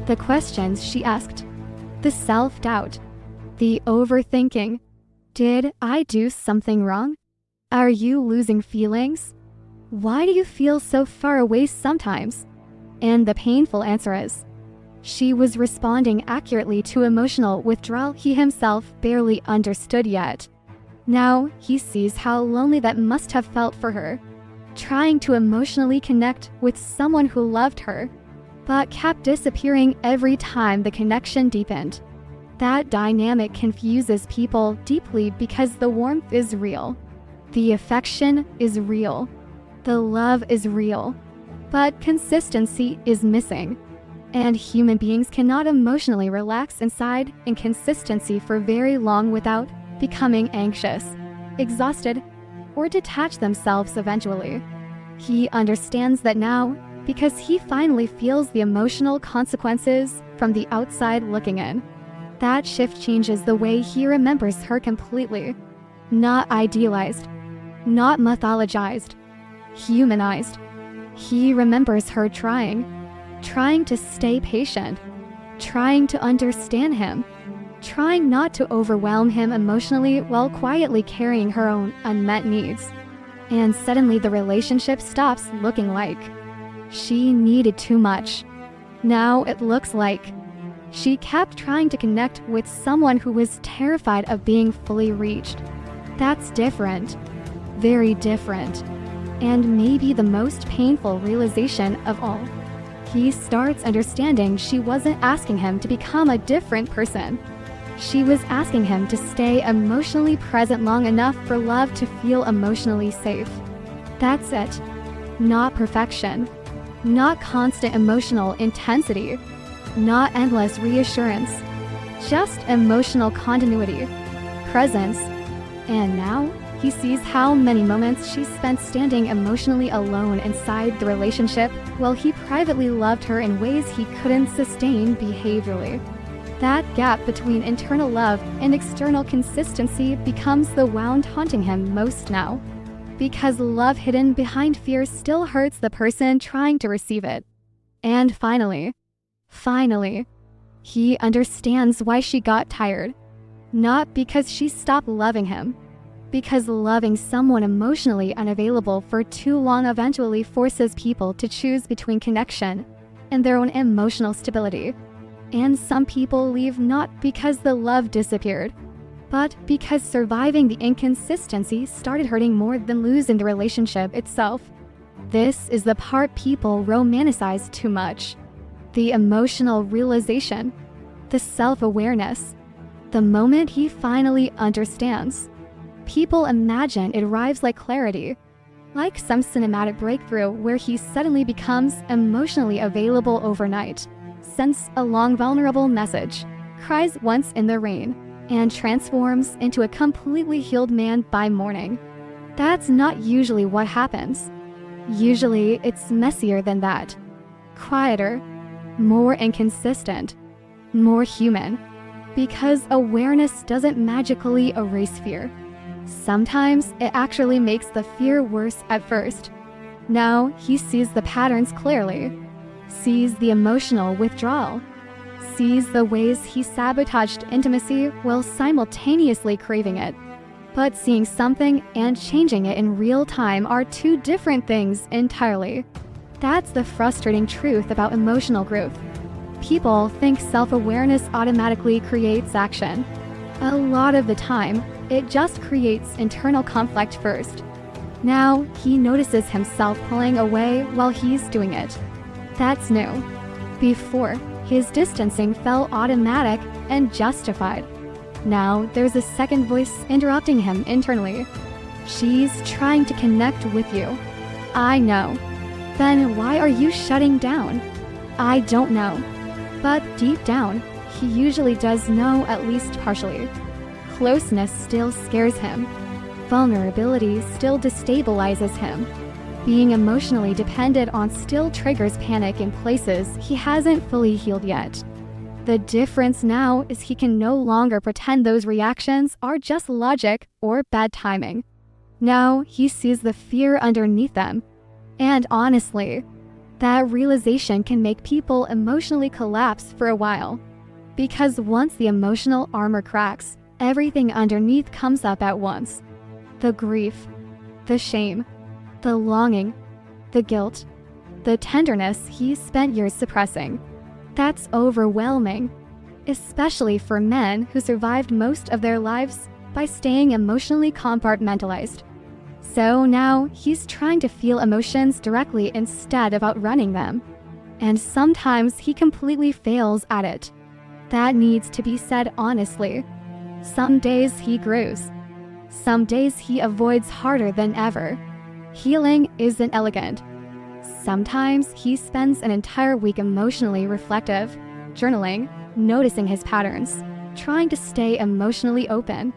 the questions she asked, the self-doubt, the overthinking. Did I do something wrong? Are you losing feelings? Why do you feel so far away sometimes? And the painful answer is, she was responding accurately to emotional withdrawal he himself barely understood yet. Now he sees how lonely that must have felt for her, trying to emotionally connect with someone who loved her, but kept disappearing every time the connection deepened. That dynamic confuses people deeply because the warmth is real, the affection is real, the love is real, but consistency is missing. And human beings cannot emotionally relax inside inconsistency for very long without becoming anxious, exhausted, or detach themselves eventually. He understands that now because he finally feels the emotional consequences from the outside looking in. That shift changes the way he remembers her completely. Not idealized, not mythologized, humanized. He remembers her trying to stay patient, trying to understand him, trying not to overwhelm him emotionally while quietly carrying her own unmet needs. And suddenly the relationship stops looking like she needed too much. Now it looks like she kept trying to connect with someone who was terrified of being fully reached. That's different, very different, and maybe the most painful realization of all. He starts understanding she wasn't asking him to become a different person. She was asking him to stay emotionally present long enough for love to feel emotionally safe. That's it. Not perfection. Not constant emotional intensity. Not endless reassurance. Just emotional continuity. Presence. And now, he sees how many moments she spent standing emotionally alone inside the relationship while he privately loved her in ways he couldn't sustain behaviorally. That gap between internal love and external consistency becomes the wound haunting him most now. Because love hidden behind fear still hurts the person trying to receive it. And finally, he understands why she got tired. Not because she stopped loving him, because loving someone emotionally unavailable for too long eventually forces people to choose between connection and their own emotional stability. And some people leave not because the love disappeared, but because surviving the inconsistency started hurting more than losing the relationship itself. This is the part people romanticize too much. The emotional realization, the self-awareness, the moment he finally understands. People imagine it arrives like clarity, like some cinematic breakthrough where he suddenly becomes emotionally available overnight, sends a long vulnerable message, cries once in the rain, and transforms into a completely healed man by morning. That's not usually what happens. Usually it's messier than that. Quieter, more inconsistent, more human. Because awareness doesn't magically erase fear. Sometimes it actually makes the fear worse at first. Now he sees the patterns clearly, sees the emotional withdrawal, sees the ways he sabotaged intimacy while simultaneously craving it. But seeing something and changing it in real time are two different things entirely. That's the frustrating truth about emotional growth. People think self-awareness automatically creates action. A lot of the time, it just creates internal conflict first. Now, he notices himself pulling away while he's doing it. That's new. Before, his distancing felt automatic and justified. Now, there's a second voice interrupting him internally. She's trying to connect with you. I know. Then why are you shutting down? I don't know. But deep down, he usually does know at least partially. Closeness still scares him. Vulnerability still destabilizes him. Being emotionally dependent on still triggers panic in places he hasn't fully healed yet. The difference now is he can no longer pretend those reactions are just logic or bad timing. Now he sees the fear underneath them. And honestly, that realization can make people emotionally collapse for a while. Because once the emotional armor cracks, everything underneath comes up at once. The grief, the shame, the longing, the guilt, the tenderness he spent years suppressing. That's overwhelming, especially for men who survived most of their lives by staying emotionally compartmentalized. So now he's trying to feel emotions directly instead of outrunning them. And sometimes he completely fails at it. That needs to be said honestly. Some days he grows. Some days he avoids harder than ever. Healing isn't elegant. Sometimes he spends an entire week emotionally reflective, journaling, noticing his patterns, trying to stay emotionally open.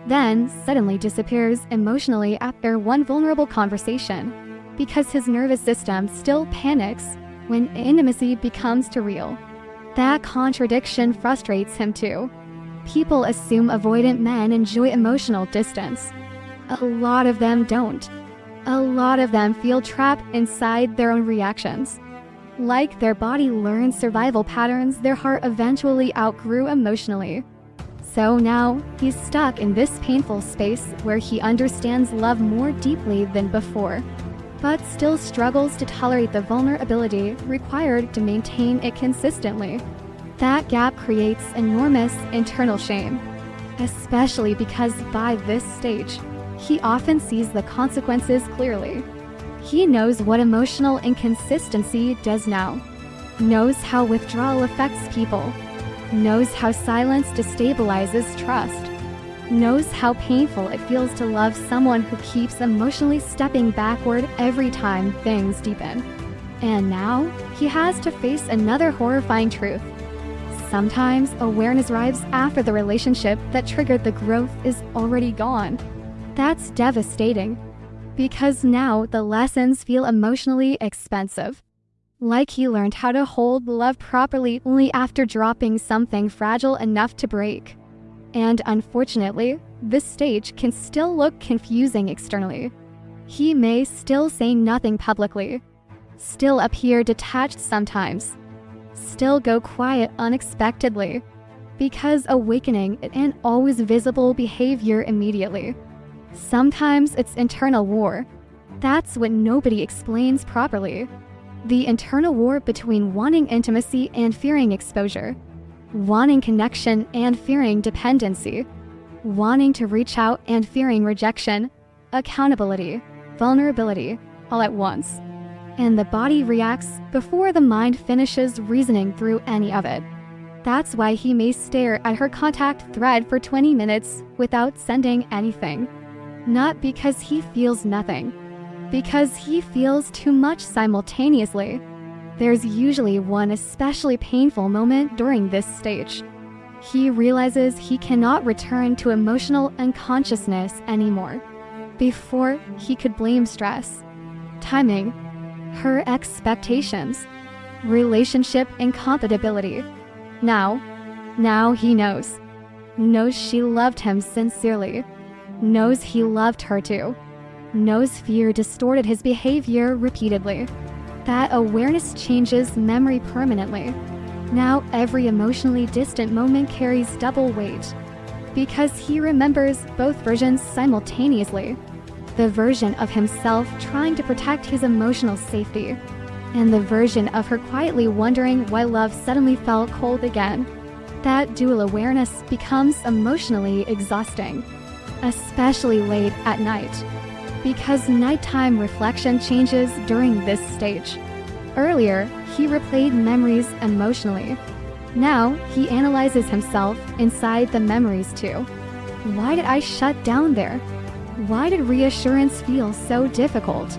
Then suddenly disappears emotionally after one vulnerable conversation, because his nervous system still panics when intimacy becomes too real. That contradiction frustrates him too. People assume avoidant men enjoy emotional distance. A lot of them don't. A lot of them feel trapped inside their own reactions. Like their body learned survival patterns their heart eventually outgrew emotionally. So now, he's stuck in this painful space where he understands love more deeply than before, but still struggles to tolerate the vulnerability required to maintain it consistently. That gap creates enormous internal shame, especially because by this stage, he often sees the consequences clearly. He knows what emotional inconsistency does now, knows how withdrawal affects people, knows how silence destabilizes trust, knows how painful it feels to love someone who keeps emotionally stepping backward every time things deepen. And now, he has to face another horrifying truth. Sometimes awareness arrives after the relationship that triggered the growth is already gone. That's devastating, because now the lessons feel emotionally expensive. Like he learned how to hold love properly only after dropping something fragile enough to break. And unfortunately, this stage can still look confusing externally. He may still say nothing publicly, still appear detached sometimes, still go quiet unexpectedly, because awakening isn't always visible behavior immediately. Sometimes it's internal war. That's what nobody explains properly. The internal war between wanting intimacy and fearing exposure, wanting connection and fearing dependency, wanting to reach out and fearing rejection, accountability, vulnerability, all at once. And the body reacts before the mind finishes reasoning through any of it. That's why he may stare at her contact thread for 20 minutes without sending anything. Not because he feels nothing, because he feels too much simultaneously. There's usually one especially painful moment during this stage. He realizes he cannot return to emotional unconsciousness anymore. Before, he could blame stress, timing, her expectations, relationship incompatibility. Now he knows. Knows she loved him sincerely. Knows he loved her too. Knows fear distorted his behavior repeatedly. That awareness changes memory permanently. Now every emotionally distant moment carries double weight, because he remembers both versions simultaneously. The version of himself trying to protect his emotional safety, and the version of her quietly wondering why love suddenly felt cold again. That dual awareness becomes emotionally exhausting, especially late at night, because nighttime reflection changes during this stage. Earlier, he replayed memories emotionally. Now, he analyzes himself inside the memories too. Why did I shut down there? Why did reassurance feel so difficult?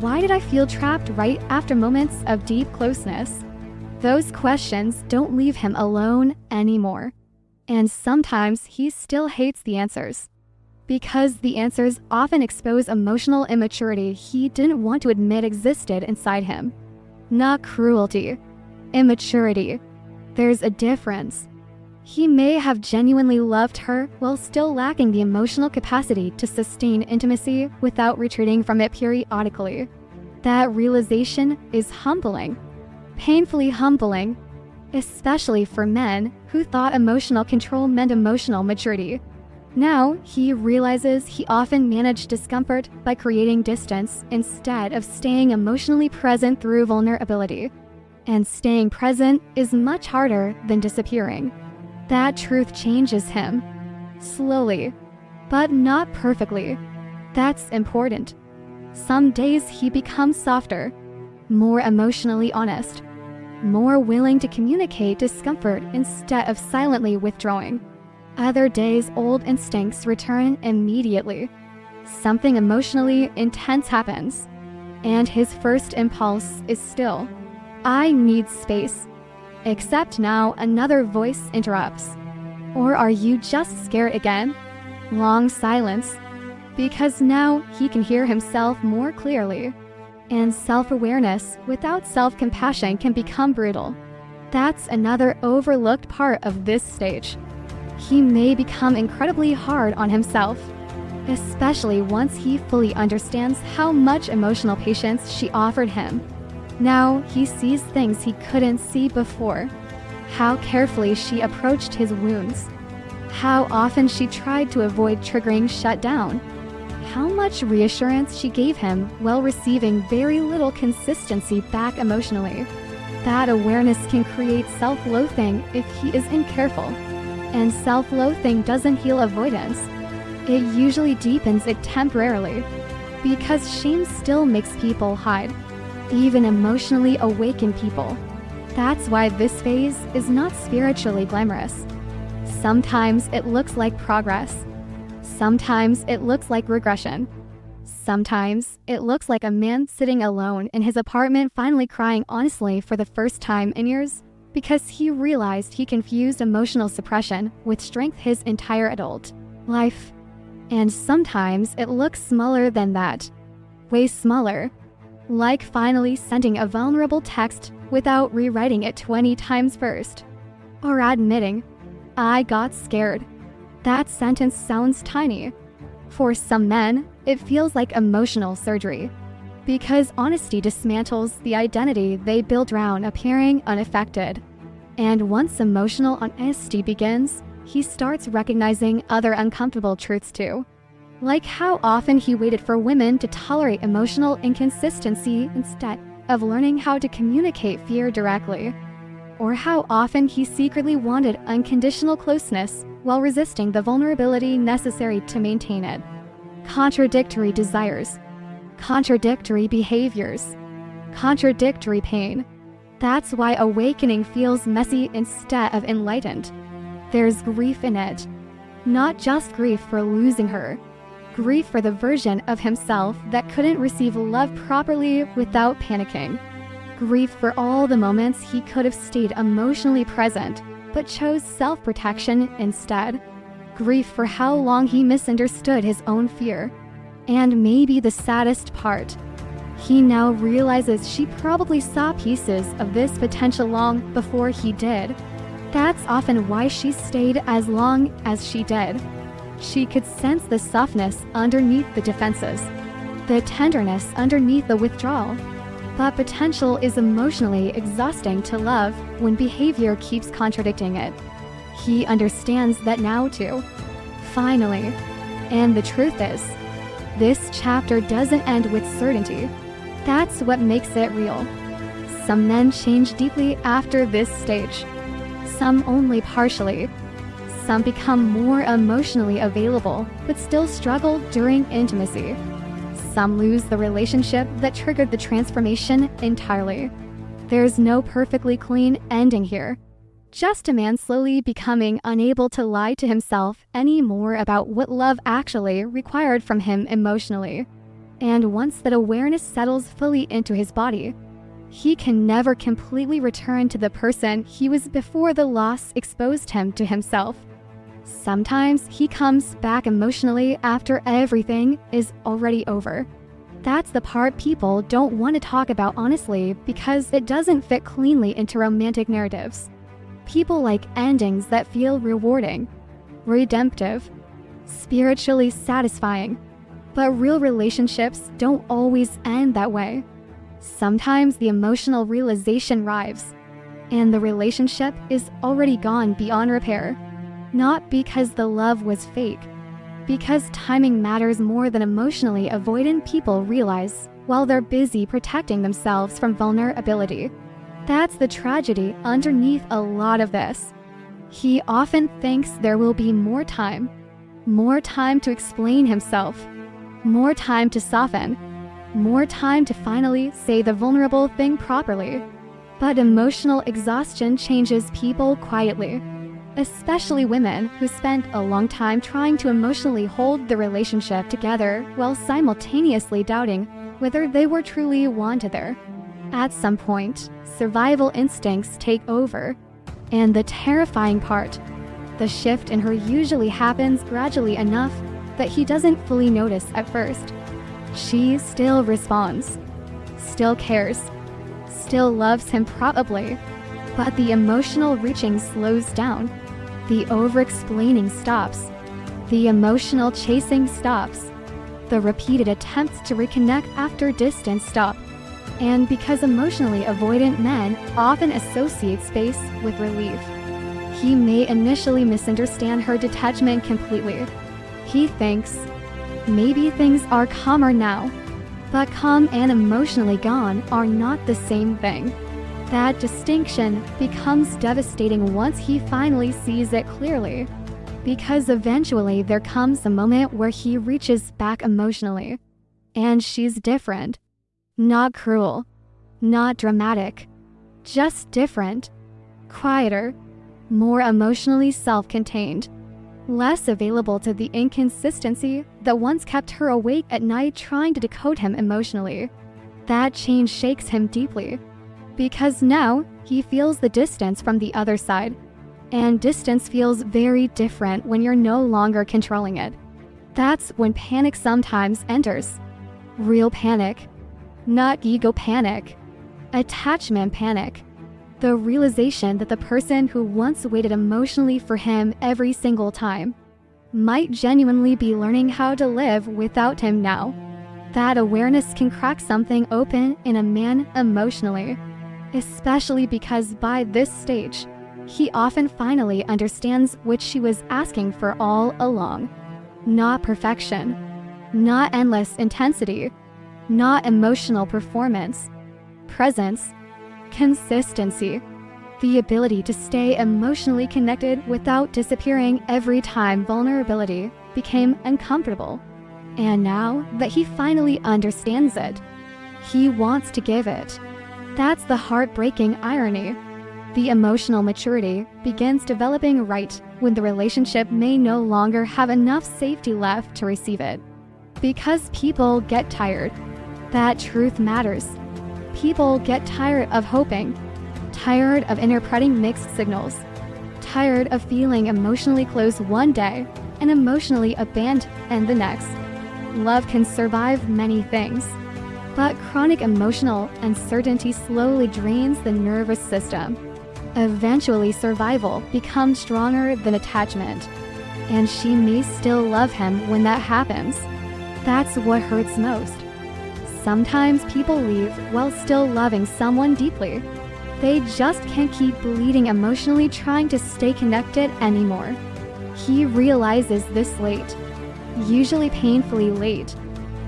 Why did I feel trapped right after moments of deep closeness? Those questions don't leave him alone anymore. And sometimes he still hates the answers. because the answers often expose emotional immaturity he didn't want to admit existed inside him. Not cruelty, immaturity. There's a difference. He may have genuinely loved her while still lacking the emotional capacity to sustain intimacy without retreating from it periodically. That realization is humbling, painfully humbling, especially for men who thought emotional control meant emotional maturity. Now, he realizes he often managed discomfort by creating distance instead of staying emotionally present through vulnerability. And staying present is much harder than disappearing. That truth changes him. Slowly, but not perfectly. That's important. Some days he becomes softer, more emotionally honest, more willing to communicate discomfort instead of silently withdrawing. Other days, old instincts return immediately. Something emotionally intense happens, and his first impulse is still, I need space. Except now another voice interrupts. Or are you just scared again? Long silence, because now he can hear himself more clearly. And self-awareness without self-compassion can become brutal. That's another overlooked part of this stage. He may become incredibly hard on himself, especially once he fully understands how much emotional patience she offered him. Now he sees things he couldn't see before. How carefully she approached his wounds. How often she tried to avoid triggering shutdown. How much reassurance she gave him while receiving very little consistency back emotionally. That awareness can create self-loathing if he isn't careful. And self-loathing doesn't heal avoidance. It usually deepens it temporarily, because shame still makes people hide, even emotionally awakened people. That's why this phase is not spiritually glamorous. Sometimes it looks like progress. Sometimes it looks like regression. Sometimes it looks like a man sitting alone in his apartment finally crying honestly for the first time in years, because he realized he confused emotional suppression with strength his entire adult life. And sometimes it looks smaller than that. Way smaller. Like finally sending a vulnerable text without rewriting it 20 times first. Or admitting, I got scared. That sentence sounds tiny. For some men, it feels like emotional surgery. Because honesty dismantles the identity they build around appearing unaffected. And once emotional honesty begins, he starts recognizing other uncomfortable truths too. Like how often he waited for women to tolerate emotional inconsistency instead of learning how to communicate fear directly. Or how often he secretly wanted unconditional closeness while resisting the vulnerability necessary to maintain it. Contradictory desires, contradictory behaviors, contradictory pain. That's why awakening feels messy instead of enlightened. There's grief in it. Not just grief for losing her. Grief for the version of himself that couldn't receive love properly without panicking. Grief for all the moments he could have stayed emotionally present, but chose self-protection instead. Grief for how long he misunderstood his own fear. And maybe the saddest part, he now realizes she probably saw pieces of this potential long before he did. That's often why she stayed as long as she did. She could sense the softness underneath the defenses, the tenderness underneath the withdrawal. But potential is emotionally exhausting to love when behavior keeps contradicting it. He understands that now too. Finally. And the truth is, this chapter doesn't end with certainty. That's what makes it real. Some men change deeply after this stage. Some only partially. Some become more emotionally available, but still struggle during intimacy. Some lose the relationship that triggered the transformation entirely. There's no perfectly clean ending here. Just a man slowly becoming unable to lie to himself anymore about what love actually required from him emotionally. And once that awareness settles fully into his body, he can never completely return to the person he was before the loss exposed him to himself. Sometimes he comes back emotionally after everything is already over. That's the part people don't want to talk about honestly because it doesn't fit cleanly into romantic narratives. People like endings that feel rewarding, redemptive, spiritually satisfying. But real relationships don't always end that way. Sometimes the emotional realization arrives, and the relationship is already gone beyond repair. Not because the love was fake, because timing matters more than emotionally avoidant people realize while they're busy protecting themselves from vulnerability. That's the tragedy underneath a lot of this. He often thinks there will be more time to explain himself, more time to soften, more time to finally say the vulnerable thing properly. But emotional exhaustion changes people quietly, especially women who spent a long time trying to emotionally hold the relationship together while simultaneously doubting whether they were truly wanted there. At some point, survival instincts take over, and the terrifying part, the shift in her usually happens gradually enough that he doesn't fully notice at first. She still responds, still cares, still loves him probably, but the emotional reaching slows down. The over-explaining stops. The emotional chasing stops. The repeated attempts to reconnect after distance stop. And because emotionally avoidant men often associate space with relief, he may initially misunderstand her detachment completely. He thinks, maybe things are calmer now. But calm and emotionally gone are not the same thing. That distinction becomes devastating once he finally sees it clearly. Because eventually there comes a moment where he reaches back emotionally. And she's different. Not cruel. Not dramatic. Just different. Quieter. More emotionally self-contained. Less available to the inconsistency that once kept her awake at night trying to decode him emotionally. That change shakes him deeply. Because now, he feels the distance from the other side. And distance feels very different when you're no longer controlling it. That's when panic sometimes enters. Real panic. Not ego panic. Attachment panic. The realization that the person who once waited emotionally for him every single time might genuinely be learning how to live without him now. That awareness can crack something open in a man emotionally. Especially because by this stage, he often finally understands what she was asking for all along. Not perfection, not endless intensity, not emotional performance, presence, consistency, the ability to stay emotionally connected without disappearing every time vulnerability became uncomfortable. And now that he finally understands it, he wants to give it. That's the heartbreaking irony. The emotional maturity begins developing right when the relationship may no longer have enough safety left to receive it. Because people get tired. That truth matters. People get tired of hoping, tired of interpreting mixed signals, tired of feeling emotionally close one day and emotionally abandoned the next. Love can survive many things. But chronic emotional uncertainty slowly drains the nervous system. Eventually, survival becomes stronger than attachment. And she may still love him when that happens. That's what hurts most. Sometimes people leave while still loving someone deeply. They just can't keep bleeding emotionally trying to stay connected anymore. He realizes this late. Usually painfully late.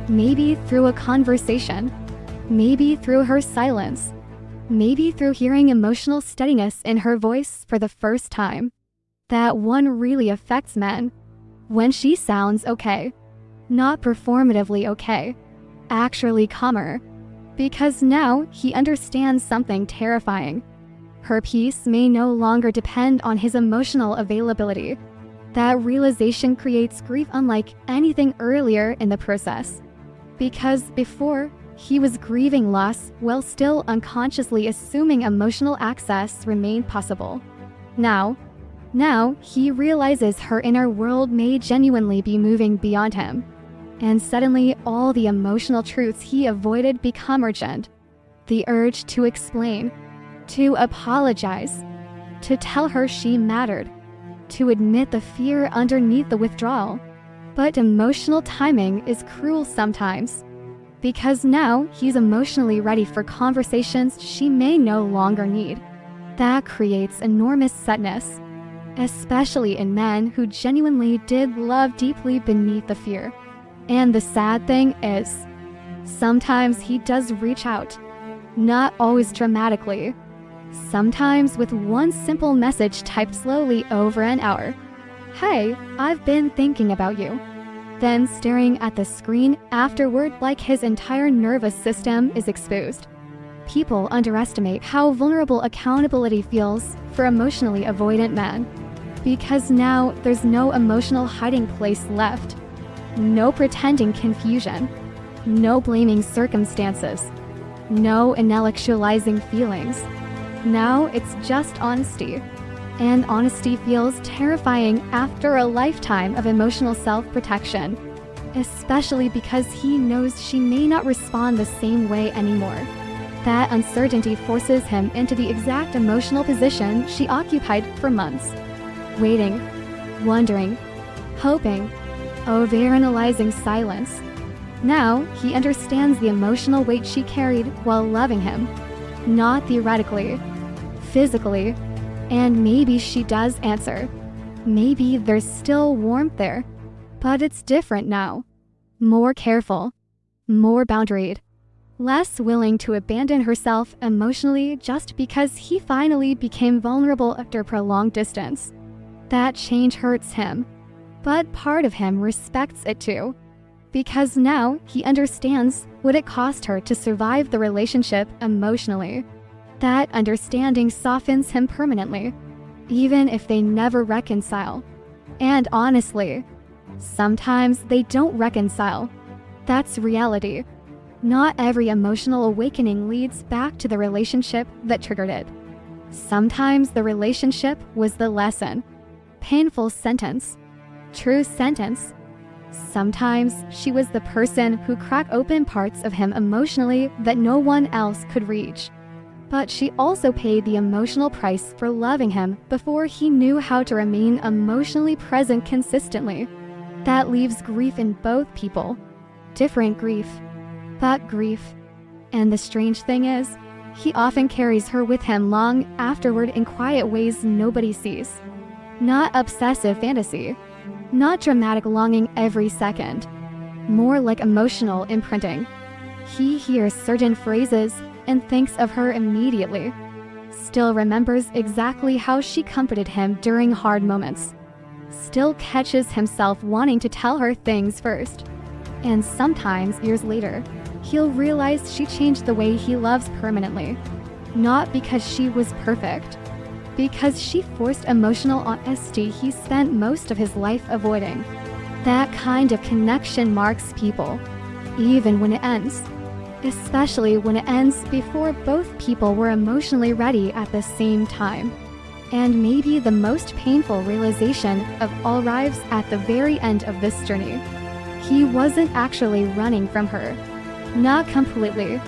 Maybe through a conversation, maybe through her silence, maybe through hearing emotional steadiness in her voice for the first time. That one really affects men. When she sounds okay, not performatively okay, actually calmer. Because now he understands something terrifying. Her peace may no longer depend on his emotional availability. That realization creates grief unlike anything earlier in the process. Because before, he was grieving loss while still unconsciously assuming emotional access remained possible. Now, Now, he realizes her inner world may genuinely be moving beyond him. And suddenly, all the emotional truths he avoided become urgent. The urge to explain, to apologize, to tell her she mattered, to admit the fear underneath the withdrawal. But emotional timing is cruel sometimes, because now he's emotionally ready for conversations she may no longer need. That creates enormous sadness, especially in men who genuinely did love deeply beneath the fear. And the sad thing is, sometimes he does reach out, not always dramatically, sometimes with one simple message typed slowly over an hour. "Hey, I've been thinking about you." Then staring at the screen afterward like his entire nervous system is exposed. People underestimate how vulnerable accountability feels for emotionally avoidant men, because now there's no emotional hiding place left. No pretending confusion, no blaming circumstances, no intellectualizing feelings. Now it's just honesty. And honesty feels terrifying after a lifetime of emotional self-protection, especially because he knows she may not respond the same way anymore. That uncertainty forces him into the exact emotional position she occupied for months. Waiting, wondering, hoping, overanalyzing silence. Now, he understands the emotional weight she carried while loving him. Not theoretically, physically, and maybe she does answer. Maybe there's still warmth there, but it's different now. More careful, more boundaried, less willing to abandon herself emotionally just because he finally became vulnerable after prolonged distance. That change hurts him, but part of him respects it too, because now he understands what it cost her to survive the relationship emotionally. That understanding softens him permanently, even if they never reconcile. And honestly, sometimes they don't reconcile. That's reality. Not every emotional awakening leads back to the relationship that triggered it. Sometimes the relationship was the lesson. Painful sentence. True sentence. Sometimes she was the person who cracked open parts of him emotionally that no one else could reach. But she also paid the emotional price for loving him before he knew how to remain emotionally present consistently. That leaves grief in both people. Different grief, but grief. And the strange thing is, he often carries her with him long afterward in quiet ways nobody sees. Not obsessive fantasy, not dramatic longing every second, more like emotional imprinting. He hears certain phrases and thinks of her immediately. Still remembers exactly how she comforted him during hard moments. Still catches himself wanting to tell her things first. And sometimes, years later, he'll realize she changed the way he loves permanently. Not because she was perfect, because she forced emotional honesty he spent most of his life avoiding. That kind of connection marks people, even when it ends. Especially when it ends before both people were emotionally ready at the same time. And maybe the most painful realization of all arrives at the very end of this journey. He wasn't actually running from her. Not completely.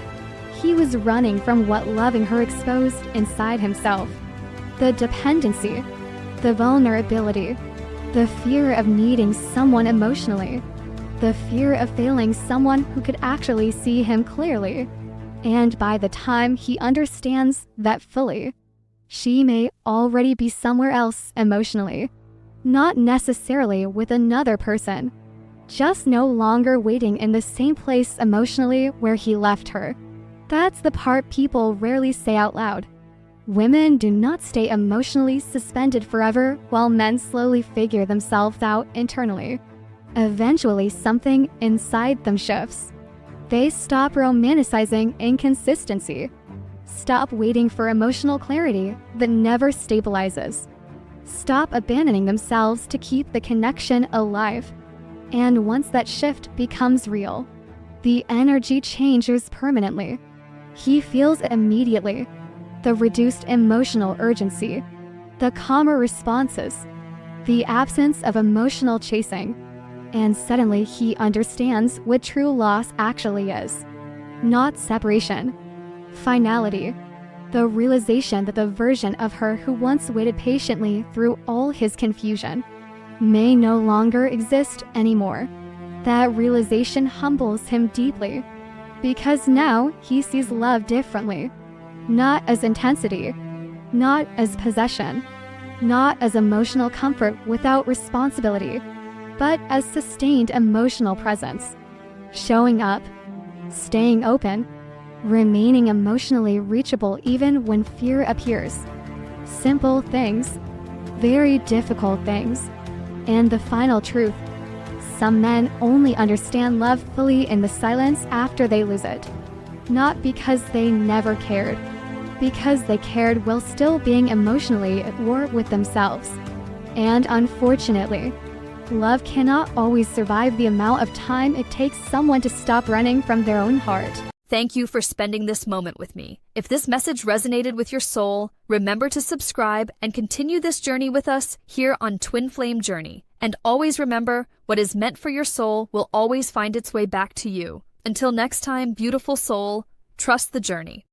He was running from what loving her exposed inside himself. The dependency, the vulnerability, the fear of needing someone emotionally. The fear of failing someone who could actually see him clearly. And by the time he understands that fully, she may already be somewhere else emotionally. Not necessarily with another person. Just no longer waiting in the same place emotionally where he left her. That's the part people rarely say out loud. Women do not stay emotionally suspended forever while men slowly figure themselves out internally. Eventually, something inside them shifts. They stop romanticizing inconsistency. Stop waiting for emotional clarity that never stabilizes. Stop abandoning themselves to keep the connection alive. And once that shift becomes real, the energy changes permanently. He feels it immediately. The reduced emotional urgency, the calmer responses, the absence of emotional chasing, and suddenly he understands what true loss actually is. Not separation, finality, the realization that the version of her who once waited patiently through all his confusion may no longer exist anymore. That realization humbles him deeply, because now he sees love differently, not as intensity, not as possession, not as emotional comfort without responsibility, but as sustained emotional presence, showing up, staying open, remaining emotionally reachable even when fear appears. Simple things, very difficult things, and the final truth: some men only understand love fully in the silence after they lose it. Not because they never cared, because they cared while still being emotionally at war with themselves. And unfortunately, love cannot always survive the amount of time it takes someone to stop running from their own heart. Thank you for spending this moment with me. If this message resonated with your soul, remember to subscribe and continue this journey with us here on Twin Flame Journey. And always remember, what is meant for your soul will always find its way back to you. Until next time, beautiful soul, trust the journey.